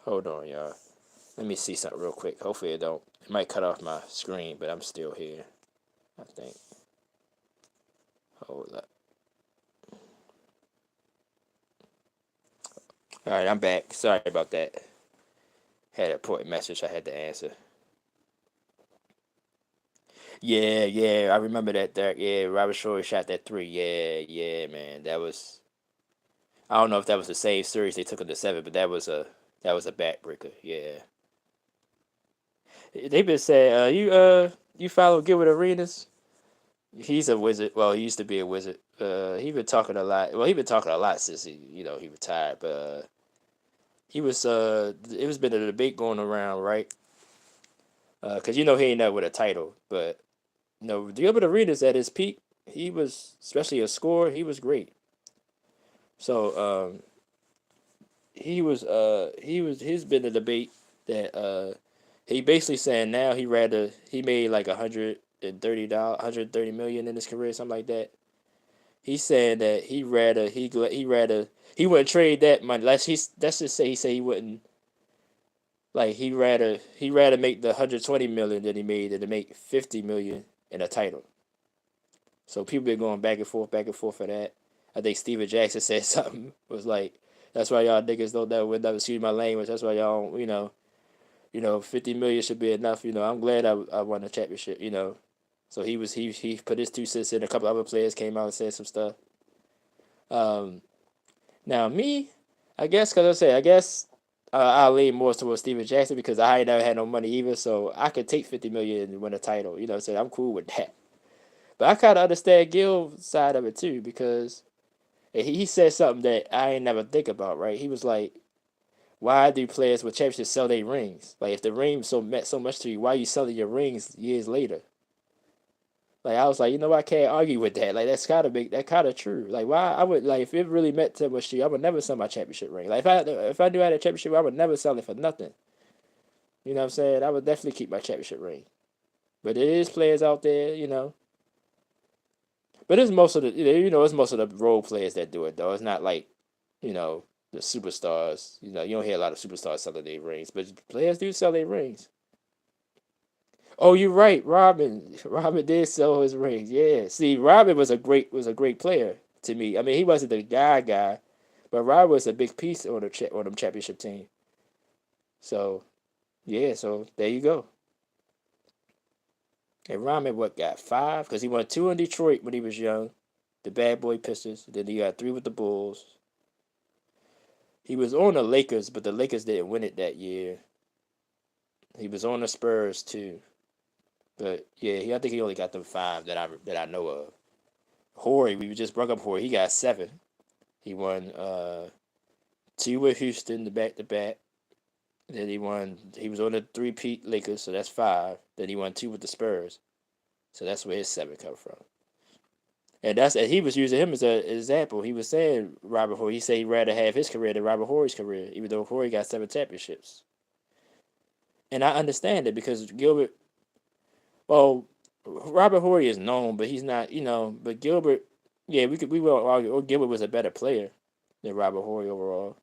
Hold on, y'all. Let me see something real quick. Hopefully it don't. It might cut off my screen, but I'm still here. I think. Hold up. All right, I'm back. Sorry about that. Had an important message I had to answer. Yeah, yeah, I remember that. Yeah, Robert Shore shot that three. Yeah, yeah, man. That was. I don't know if that was the same series they took in the 7, but that was a backbreaker. Yeah, they've been saying you follow Gilbert Arenas. He's a wizard. Well, he used to be a wizard. He been talking a lot. Well, he been talking a lot since he retired. But he was it was been a debate going around, right? Cause he ain't never with a title, but Gilbert Arenas at his peak, he was especially a scorer. He was great. So he's been a debate that he basically saying now he made like $130 $130 million in his career, something like that. He's saying that he wouldn't trade that money. Let's just say he said he wouldn't, like he rather make the 120 million that he made than to make 50 million in a title. So people been going back and forth for that. I think Steven Jackson said something was like, "That's why y'all niggas don't never excuse my language. That's why y'all don't, 50 million should be enough. I'm glad I won a championship. So he put his 2 cents in. A couple other players came out and said some stuff. Um, Now me, I guess because I guess I'll lean more towards Steven Jackson because I ain't never had no money either, so I could take 50 million and win a title. You know what I'm saying? I'm cool with that. But I kind of understand Gil's side of it too because he said something that I ain't never think about. Right? He was like, "Why do players with championships sell their rings? Like if the ring meant so much to you, why are you selling your rings years later?" Like I was like, I can't argue with that. Like that kind of true. Like why I would like if it really meant so much to you, I would never sell my championship ring. Like if I knew I had a championship, I would never sell it for nothing. You know what I'm saying? I would definitely keep my championship ring. But there is players out there. But it's most of it's most of the role players that do it though. It's not like, you know, the superstars. You don't hear a lot of superstars selling their rings, but players do sell their rings. Oh, you're right. Robin. Robin did sell his rings. Yeah. See, Robin was a great player to me. I mean, he wasn't the guy, but Robin was a big piece on on them championship team. So yeah. So there you go. And Robin got 5 because he won 2 in Detroit when he was young, the Bad Boy Pistons. Then he got 3 with the Bulls. He was on the Lakers, but the Lakers didn't win it that year. He was on the Spurs too. But yeah, I think he only got them 5 that I know of. Horry, we just brought up Horry. He got 7. He won 2 with Houston, the back to back. Then he won. He was on the 3-peat Lakers, so that's 5. Then he won 2 with the Spurs, so that's where his 7 come from. And he was using him as an example. He was saying Robert Horry. He said he'd rather have his career than Robert Horry's career, even though Horry got 7 championships. And I understand it because Gilbert. Well, Robert Horry is known, but he's not. But Gilbert. Yeah, we will argue. Or Gilbert was a better player than Robert Horry overall.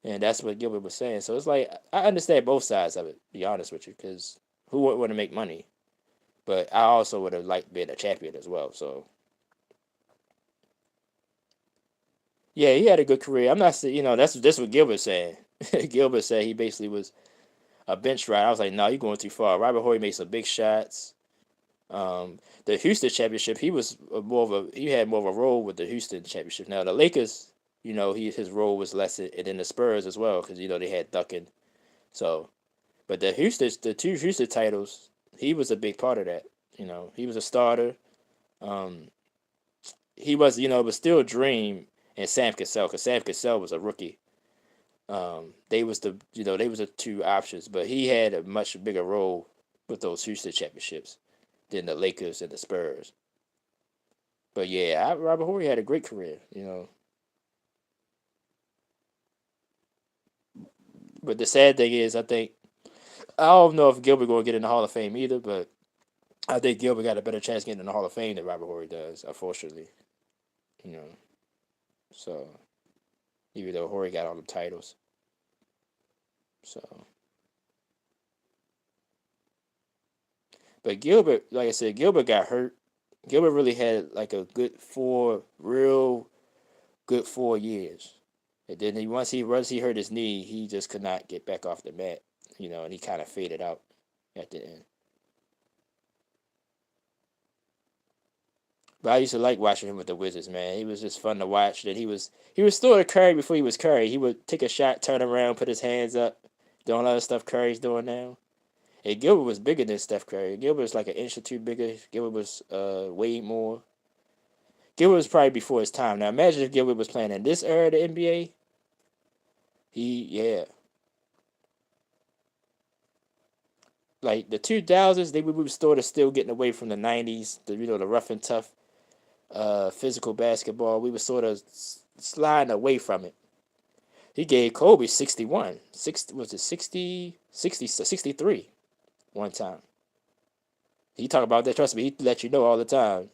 And that's what Gilbert was saying. So it's like I understand both sides of it. To be honest with you, because who wouldn't want to make money? But I also would have liked being a champion as well. So Yeah, he had a good career. I'm not saying, that's what Gilbert said. Gilbert said he basically was a bench rider. I was like, no, you're going too far. Robert Horry made some big shots. The Houston championship, he had more of a role with the Houston championship. Now the Lakers, his role was less, and then the Spurs as well, because they had Duncan. So, but the two Houston titles, he was a big part of that. He was a starter. Um, he was, it was still Dream and Sam Cassell, because Sam Cassell was a rookie. They was the two options, but he had a much bigger role with those Houston championships than the Lakers and the Spurs. But yeah, Robert Horry had a great career. But the sad thing is, I don't know if Gilbert going to get in the Hall of Fame either, but I think Gilbert got a better chance getting in the Hall of Fame than Robert Horry does, unfortunately. You know, so even though Horry got all the titles, so. But Gilbert, like I said, Gilbert got hurt. Gilbert really had like a real good 4 years. And then once he hurt his knee, he just could not get back off the mat, and he kind of faded out at the end. But I used to like watching him with the Wizards, man. He was just fun to watch. That he was still a Curry before he was Curry. He would take a shot, turn around, put his hands up, doing all the stuff Curry's doing now. And Gilbert was bigger than Steph Curry. Gilbert was like an inch or two bigger. Gilbert was way more. Gilbert was probably before his time. Now imagine if Gilbert was playing in this era of the NBA. Yeah, like the 2000s, we were sort of still getting away from the 90s, the rough and tough physical basketball. We were sort of sliding away from it. He gave Kobe 61. Was it 63 one time. He talk about that. Trust me, he let you know all the time.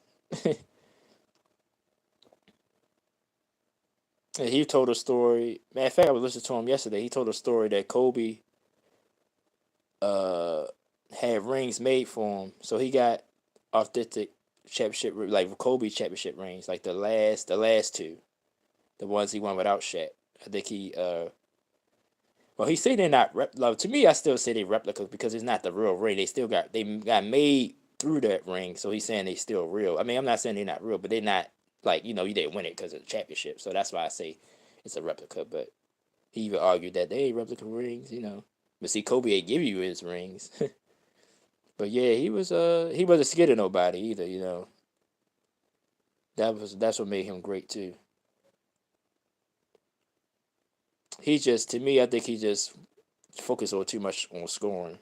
And he told a story. Matter of fact, I was listening to him yesterday. He told a story that Kobe uh had rings made for him, so he got authentic championship, like Kobe championship rings, like the last two, the ones he won without Shaq. I think well, he said they're not to me. I still say they replicas because it's not the real ring. They got made through that ring, so he's saying they still real. I mean, I'm not saying they're not real, but they're not like you didn't win it because of the championship. So that's why I say it's a replica. But he even argued that they ain't replica rings. But see, Kobe ain't give you his rings. But yeah, he wasn't scared of nobody either. That's what made him great too. He just to me, I think he just focused on too much on scoring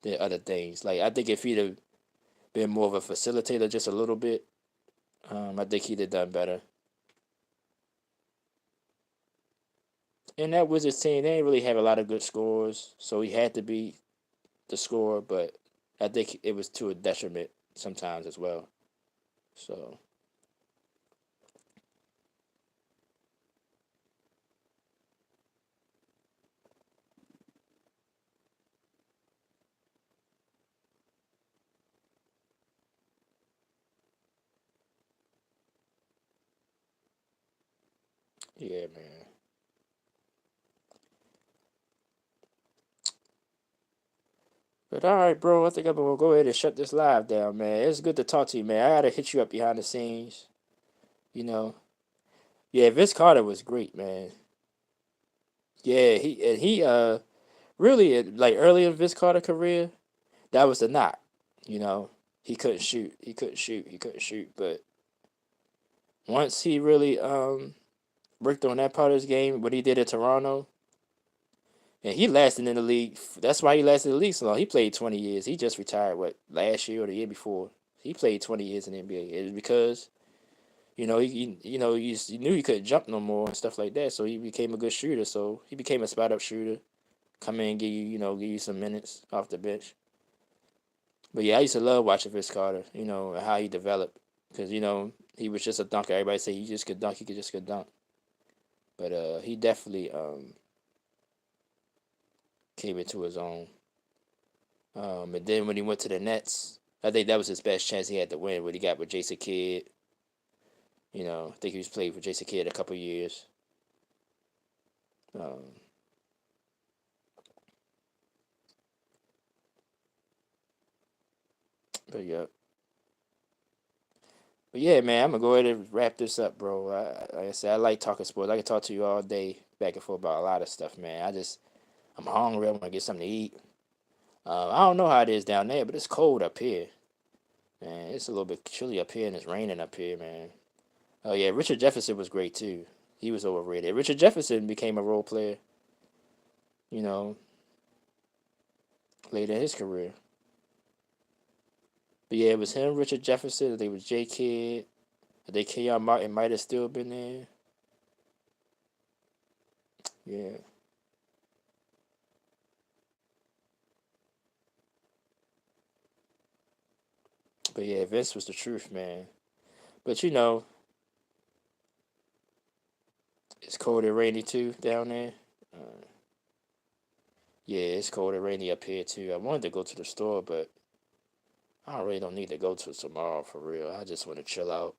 than other things. Like I think if he'd have been more of a facilitator just a little bit, I think he'd have done better. And that Wizards team, they didn't really have a lot of good scores, so he had to be the scorer. But I think it was to a detriment sometimes as well. So yeah, man. But all right, bro. I think I'm gonna go ahead and shut this live down, man. It's good to talk to you, man. I gotta hit you up behind the scenes. You know, yeah. Vince Carter was great, man. Yeah, he really like early in Vince Carter career, that was the knock. You know, he couldn't shoot. He couldn't shoot. He couldn't shoot. But once he really worked on that part of his game, what he did at Toronto, and he lasted in the league. That's why he lasted in the league so long. He played 20 years. He just retired what last year or the year before. He played 20 years in the NBA. It was because he knew he couldn't jump no more and stuff like that. So he became a good shooter. So he became a spot up shooter. Come in and give you some minutes off the bench. But yeah, I used to love watching Vince Carter. How he developed because he was just a dunker. Everybody say he just could dunk. He could just could dunk. But he definitely came into his own. And then when he went to the Nets, I think that was his best chance he had to win. What he got with Jason Kidd, I think he was played for Jason Kidd a couple years. Um, but yeah, but yeah, man, I'm gonna go ahead and wrap this up, bro. Like I said, I like talking sports. I can talk to you all day, back and forth about a lot of stuff, man. I'm hungry. I want to get something to eat. I don't know how it is down there, but it's cold up here, man. It's a little bit chilly up here, and it's raining up here, man. Oh yeah, Richard Jefferson was great too. He was overrated. Richard Jefferson became a role player, you know, later in his career. But yeah, it was him, Richard Jefferson. I think it was J Kidd. I think Kenyon Martin might have still been there. Yeah. But yeah, Vince was the truth, man. But it's cold and rainy too down there. Uh, yeah, it's cold and rainy up here too. I wanted to go to the store, but I really don't need to go to tomorrow for real. I just want to chill out.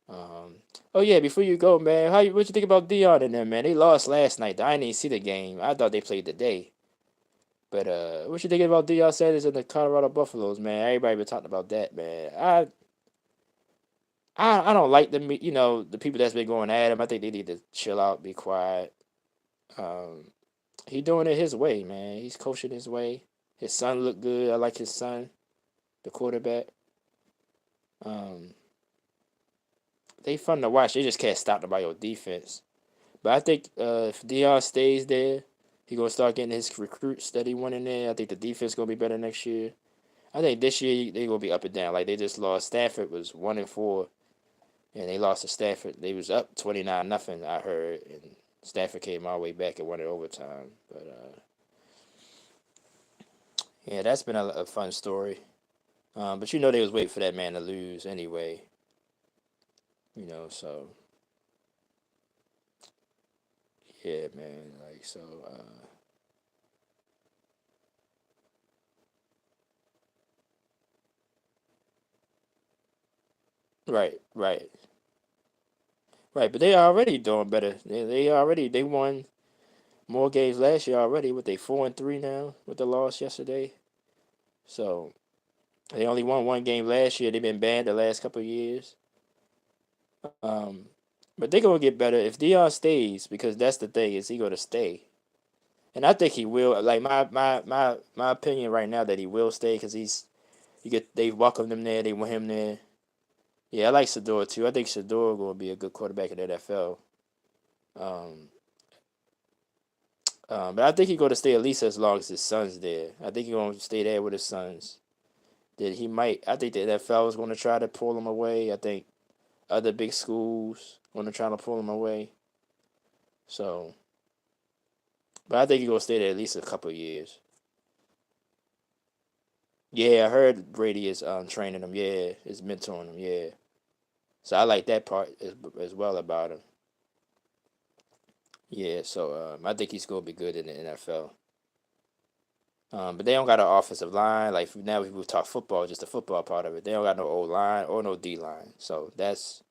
Um, oh yeah, before you go, man, what you think about Dion and them, man? They lost last night. I didn't even see the game. I thought they played today. But what you thinking about Deion Sanders and the Colorado Buffaloes, man? Everybody been talking about that, man. I don't like the people that's been going at him. I think they need to chill out, be quiet. Um, he doing it his way, man. He's coaching his way. His son look good. I like his son, the quarterback. Um, they fun to watch. They just can't stop the by your defense. But I think if Dion stays there, he gonna start getting his recruits that he went in there. I think the defense gonna be better next year. I think this year they gonna be up and down. Like they just lost. Stanford was 1-4, and they lost to Stanford. They was up 29-0. I heard, and Stanford came all the way back and won it overtime. But yeah, that's been a fun story. But they was waiting for that man to lose anyway. So yeah, man. Like so. Right, right, right. But they already doing better. They won more games last year already. What they 4-3 now with the loss yesterday. So they only won one game last year. They've been banned the last couple of years. Um, but they gonna get better if Dion stays because that's the thing is he gonna stay, and I think he will. Like my opinion right now that he will stay because they welcomed him there. They want him there. Yeah, I like Sador too. I think Sador gonna be a good quarterback in the NFL. Um, but I think he's gonna stay at least as long as his son's there. I think he's gonna stay there with his sons. That he might. I think the NFL is gonna try to pull him away. I think other big schools gonna try to pull him away. So, but I think he's gonna stay there at least a couple of years. Yeah, I heard Brady is training him. Yeah, is mentoring him. Yeah, so I like that part as well about him. Yeah, so I think he's gonna be good in the NFL. But they don't got an offensive line. Like now, we talk football, just the football part of it. They don't got no O line or no D line. So it's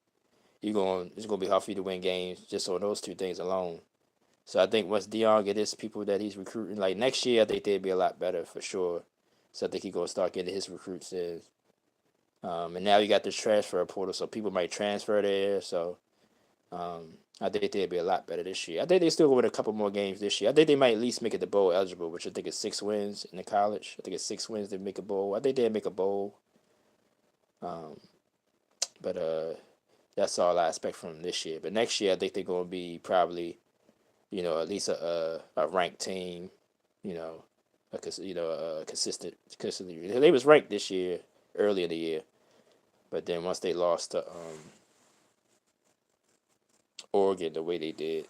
gonna be hard for you to win games just on those two things alone. So I think once Dion get his people that he's recruiting, like next year, I think they'd be a lot better for sure. So I think he's gonna start getting his recruits in. And now you got this transfer portal, so people might transfer there. So I think they'd be a lot better this year. I think they still go win a couple more games this year. I think they might at least make it the bowl eligible, which I think is 6 wins in the college. I think it's 6 wins to make a bowl. I think they'd make a bowl. Um, but that's all I expect from them this year. But next year, I think they're gonna be probably at least a ranked team. You know, a consistently. They was ranked this year, early in the year, but then once they lost to Oregon the way they did,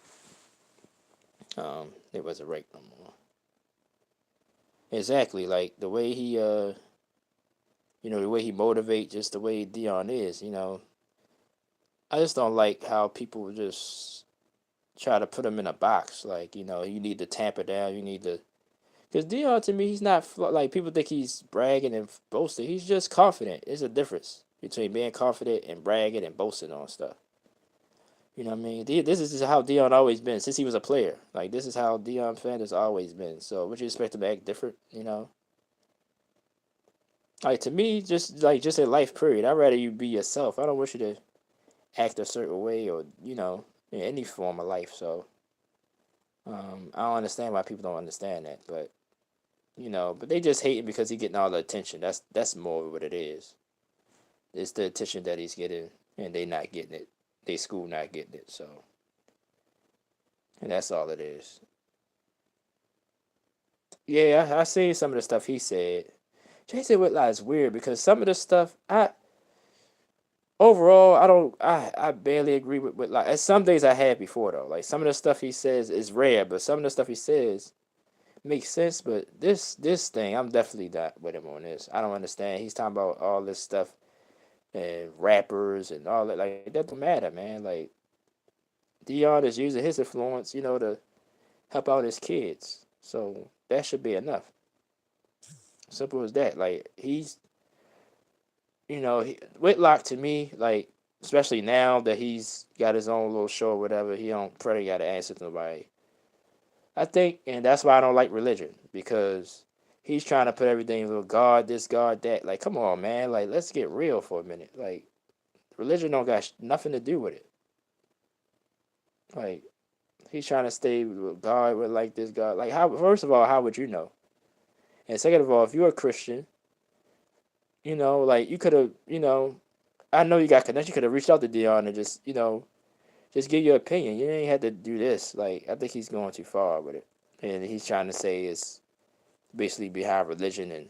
it wasn't ranked no more. Exactly, like the way the way he motivate, just the way Dion is. I just don't like how people just try to put him in a box. Like, you need to tamp it down. You need to, because Dion to me, he's not like people think he's bragging and boasting. He's just confident. There's a difference. between being confident and bragging and boasting on stuff. You know what I mean? This is just how Dion always been since he was a player. Like this is how Dion fan has always been. So would you expect him to act different? You know, like to me, just in life period, I'd rather you be yourself. I don't want you to act a certain way or in any form of life. So I don't understand why people don't understand that, but but they just hating because he getting all the attention. That's more what it is. It's the attention that he's getting, and they not getting it. They school not getting it. So, and that's all it is. Yeah, I seen some of the stuff he said. Jason Whitlock is weird because some of the stuff I overall I don't I barely agree with Whitlock. And some days I had before though. Like some of the stuff he says is rare, but some of the stuff he says makes sense. But this thing, I'm definitely not with him on this. I don't understand. He's talking about all this stuff and rappers and all that. Like that don't matter, man. Like Dion is using his influence, to help out his kids. So that should be enough. Simple as that. Like Whitlock to me, like especially now that he's got his own little show or whatever, he don't probably got to answer to nobody. I think, and that's why I don't like religion because he's trying to put everything with God, this, God, that. Like, come on, man. Like, let's get real for a minute. Like, religion don't got nothing to do with it. Like, he's trying to stay with God with like this God. Like, how? First of all, how would you know? And second of all, if you're a Christian, like you could have, I know you got connections. You could have reached out to Dion and just give your opinion. You ain't had to do this. Like, I think he's going too far with it, and he's trying to say it's basically behind religion and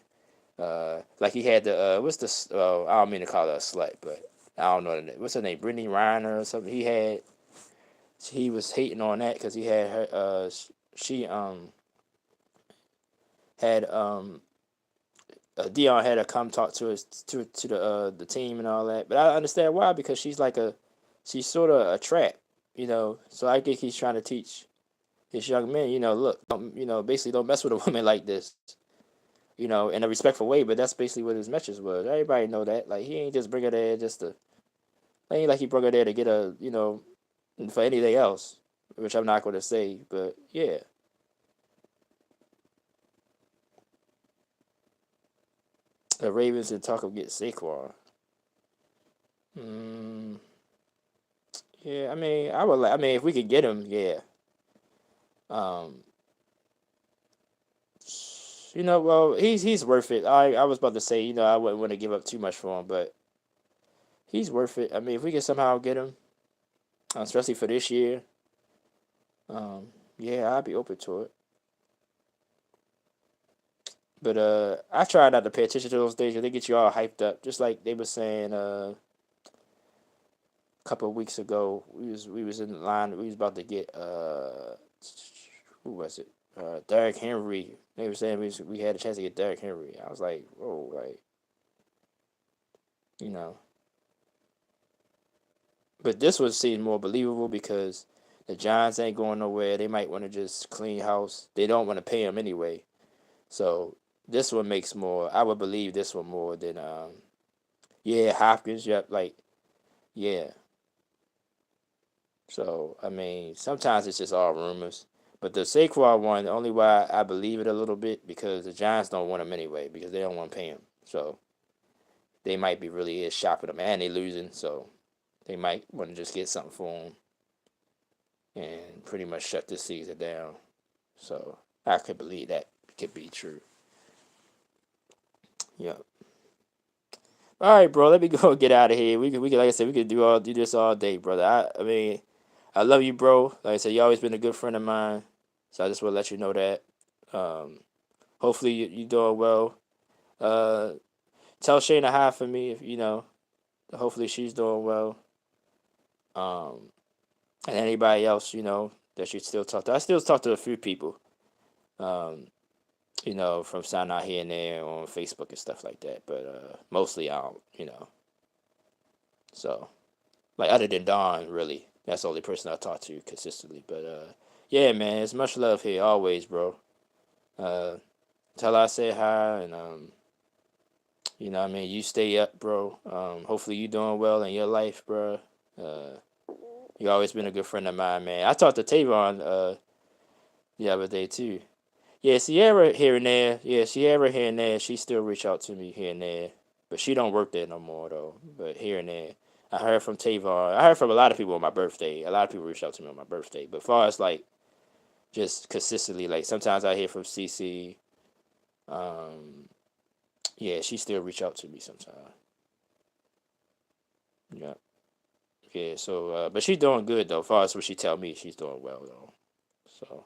like he had the what's the I don't mean to call her a slut, but I don't know the name. What's her name, Brittany Reiner or something. He was hating on that because he had her she had Dion had her come talk to his to the team and all that, but I understand why because she's sort of a trap, so I think he's trying to teach his young men, look, basically don't mess with a woman like this, in a respectful way. But that's basically what his message was. Everybody know that. Like he ain't just bring her there just to. Ain't like he brought her there to get a, for anything else, which I'm not going to say. But yeah, the Ravens and talk of get Saquon. Mm, yeah, I mean, I would. I mean, if we could get him, yeah. Um, well, he's worth it. I was about to say, I wouldn't want to give up too much for him, but he's worth it. I mean, if we can somehow get him, especially for this year, yeah, I'd be open to it. But I try not to pay attention to those things. They get you all hyped up, just like they were saying a couple of weeks ago. We was in the line. We was about to get who was it? Derrick Henry. They were saying we had a chance to get Derrick Henry. I was like, whoa, like you know. But this one seemed more believable because the Giants ain't going nowhere. They might want to just clean house. They don't want to pay him anyway. So this one makes more. I would believe this one more than yeah, Hopkins. Yep, like yeah. So I mean, sometimes it's just all rumors. But the Saquon one, the only why I believe it a little bit because the Giants don't want him anyway because they don't want to pay him. So they might be really is shopping him and they losing. So they might want to just get something for him and pretty much shut this season down. So I could believe that could be true. Yeah. All right, bro. Let me go get out of here. We can like I said, we could do this all day, brother. I mean, I love you, bro. Like I said, you always been a good friend of mine. So I just want to let you know that. Um, hopefully you doing well. Uh, tell Shayna hi for me if you know. Hopefully she's doing well. Um, and anybody else that you still talk to. I still talk to a few people. Um, from signing out here and there on Facebook and stuff like that. But mostly I don't. So like other than Don, really, that's the only person I talk to consistently. But yeah, man, it's much love here always, bro. Uh, tell her I say hi and You know what I mean? You stay up, bro. Hopefully you doing well in your life, bro. Uh, you always been a good friend of mine, man. I talked to Tavon the other day too. Yeah, Sierra here and there. Yeah, Sierra here and there. She still reach out to me here and there, but she don't work there no more though. But here and there, I heard from Tavon. I heard from a lot of people on my birthday. A lot of people reached out to me on my birthday. But far as like just consistently, like sometimes I hear from CC. Um, yeah, she still reach out to me sometimes. Yeah, yeah. So, but she's doing good though. Far as what she tell me, she's doing well though. So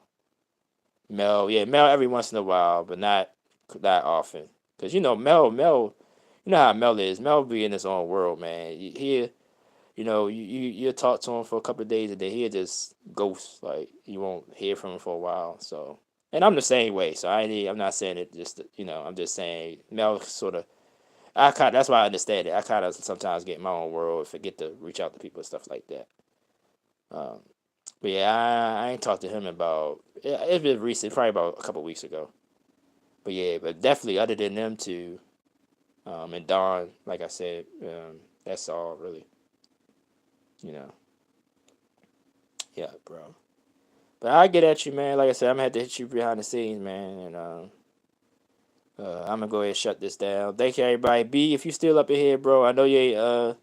Mel, yeah, Mel every once in a while, but not that often. Cause Mel, you know how Mel is. Mel be in his own world, man. You talk to him for a couple of days, and then he'll just ghost. Like you won't hear from him for a while. So, and I'm the same way. So I'm not saying it just, I'm just saying Mel sort of. That's why I understand it. I kind of sometimes get in my own world, forget to reach out to people and stuff like that. Um, but yeah, I ain't talked to him about. Yeah, it's been recent, probably about a couple weeks ago. But yeah, but definitely other than them two, and Don, like I said, that's all really, you know. Yeah, bro. But I get at you, man. Like I said, I'm gonna have to hit you behind the scenes, man, and I'm gonna go ahead and shut this down. Thank you, everybody. B, if you still up in here, bro, I know you ain't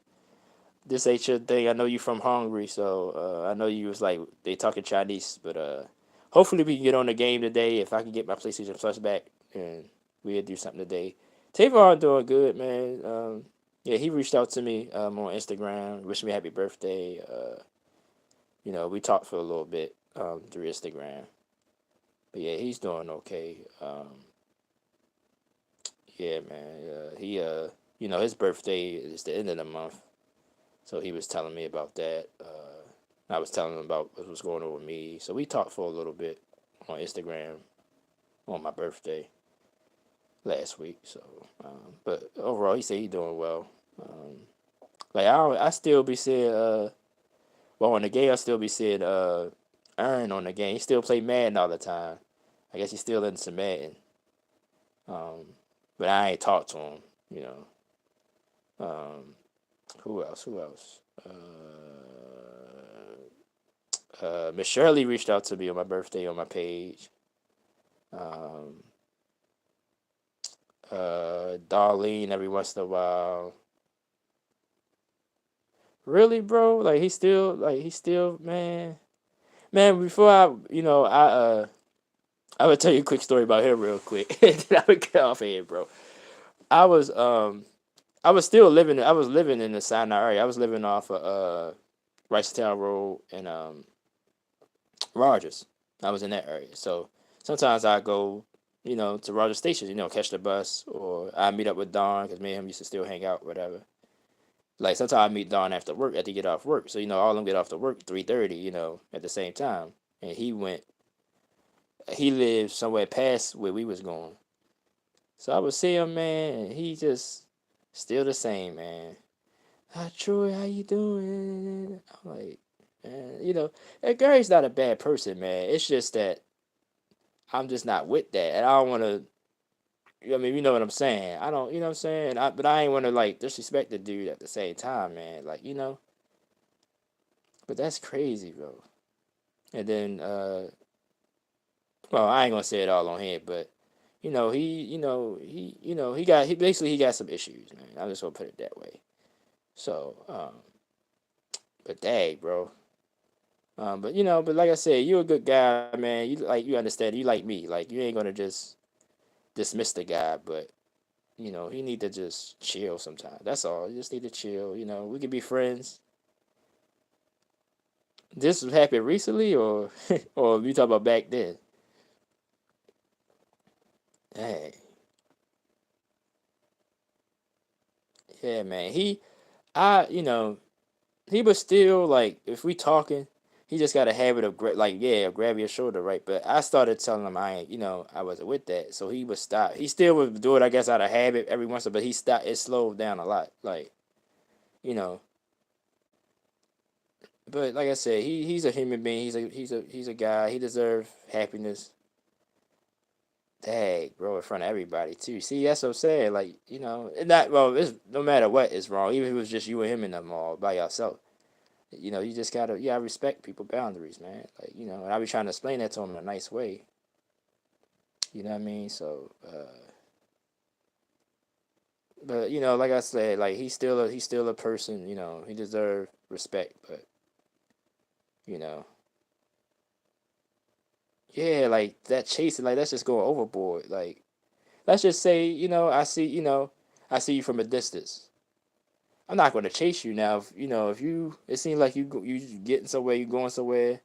this ain't your thing. I know you from Hungary, so I know you was like they talking Chinese, but hopefully we can get on the game today. If I can get my PlayStation Plus back, and we'll do something today. Tavon doing good, man. Yeah, he reached out to me on Instagram, wished me happy birthday. We talked for a little bit through Instagram, but yeah, he's doing okay. Yeah, man. He his birthday is the end of the month. So he was telling me about that. I was telling him about what was going on with me. So we talked for a little bit on Instagram on my birthday last week. So, but overall, he said he doing well. Um, I still be seeing well on the game I still be seeing Aaron on the game. He still play Madden all the time. I guess he's still into Madden. Um, but I ain't talked to him. You know. Who else? Who else? Miss Shirley reached out to me on my birthday on my page. Um, Darlene every once in a while. Really, bro? Like he's still man. Before I would tell you a quick story about him real quick. Then I would get off of here, bro. I was um I was still living. I was living in the Sinai area. I was living off of Ricetown Road and Rogers. I was in that area. So sometimes I go, to Rogers Station, catch the bus, or I meet up with Don because me and him used to still hang out, whatever. Like sometimes I meet Don after work, after he get off work. So all of them get off to work 3:30, at the same time. And he lived somewhere past where we was going. So I would see him, man, and he just still the same, man. Hi Troy, how you doing? I'm like, man, and Gary's not a bad person, man. It's just that I'm just not with that, and I don't want to. I mean, you know what I'm saying. I don't, you know what I'm saying. But I ain't want to like disrespect the dude at the same time, man. Like But that's crazy, bro. And then, well, I ain't gonna say it all on here, but he got some issues, man. I'm just gonna put it that way. So, but dang, bro. But like I said, you're a good guy, man. You understand. You like me. Like you ain't gonna just dismiss the guy, but he need to just chill sometimes. That's all. You just need to chill. We can be friends. This happened recently, or or you talk about back then? Hey, yeah, man. He was still like, if we talking, he just got a habit of grab your shoulder, right? But I started telling him I ain't, I wasn't with that, so he would stop. He still would do it, I guess, out of habit every once in a while, but he stopped. It slowed down a lot, like you know. But like I said, he's a human being. He's a guy. He deserves happiness. Dang, bro, in front of everybody too. See, that's what I'm saying. Like, not well. It's no matter what is wrong. Even if it was just you and him in the mall by yourself. You just gotta respect people boundaries, man. Like, and I be trying to explain that to him in a nice way. You know what I mean? So, but like I said, like he's still a person. He deserves respect. But you know, yeah, like that chasing, like that's just going overboard. Like, let's just say, I see you from a distance. I'm not going to chase you now. If it seems like you getting somewhere, you going somewhere.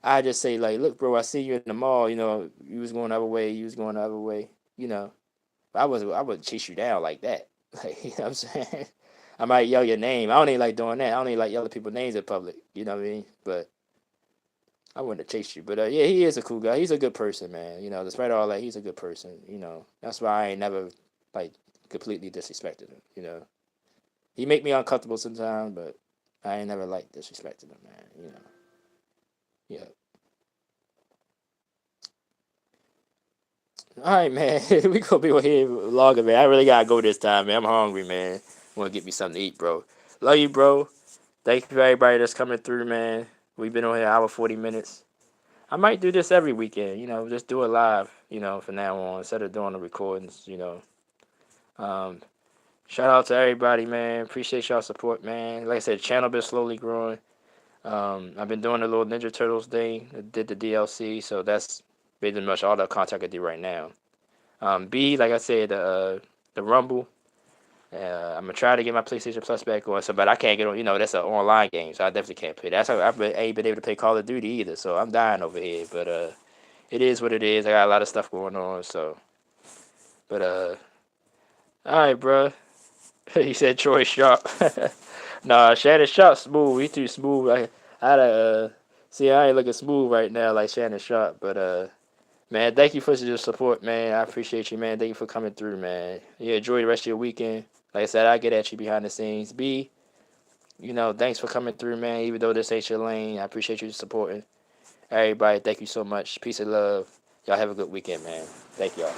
I just say like, look, bro, I see you in the mall. You was going the other way. You was going the other way. You know, I wouldn't chase you down like that. Like, what I'm saying. I might yell your name. I don't even like doing that. I don't even like yelling people's names in public. You know what I mean? But I wouldn't chase you. But yeah, he is a cool guy. He's a good person, man. Despite all that, he's a good person. That's why I ain't never like completely disrespected him. He make me uncomfortable sometimes, but I ain't never like disrespected him, man. Yeah. All right, man. We gonna be on here longer, man. I really gotta go this time, man. I'm hungry, man. Want to get me something to eat, bro. Love you, bro. Thank you for everybody that's coming through, man. We've been on here 1 hour 40 minutes. I might do this every weekend. Just do it live. From now on instead of doing the recordings. Um, Shout out to everybody, man. Appreciate y'all support, man. Like I said, the channel been slowly growing. I've been doing the little Ninja Turtles thing. I did the DLC, so that's pretty much all the content I do right now. B, like I said, the Rumble. I'm gonna try to get my PlayStation Plus back on, but I can't get on. That's an online game, so I definitely can't play. That's how ain't been able to play Call of Duty either, so I'm dying over here. But it is what it is. I got a lot of stuff going on, so. But all right, bro. He said Troy Sharp. Nah, Shannon Sharp smooth. He too smooth. I had see. I ain't looking smooth right now like Shannon Sharp, but man, thank you for your support, man. I appreciate you, man. Thank you for coming through, man. Yeah, enjoy the rest of your weekend. Like I said, I get at you behind the scenes. B, thanks for coming through, man. Even though this ain't your lane, I appreciate you supporting. Everybody, thank you so much. Peace and love. Y'all have a good weekend, man. Thank y'all.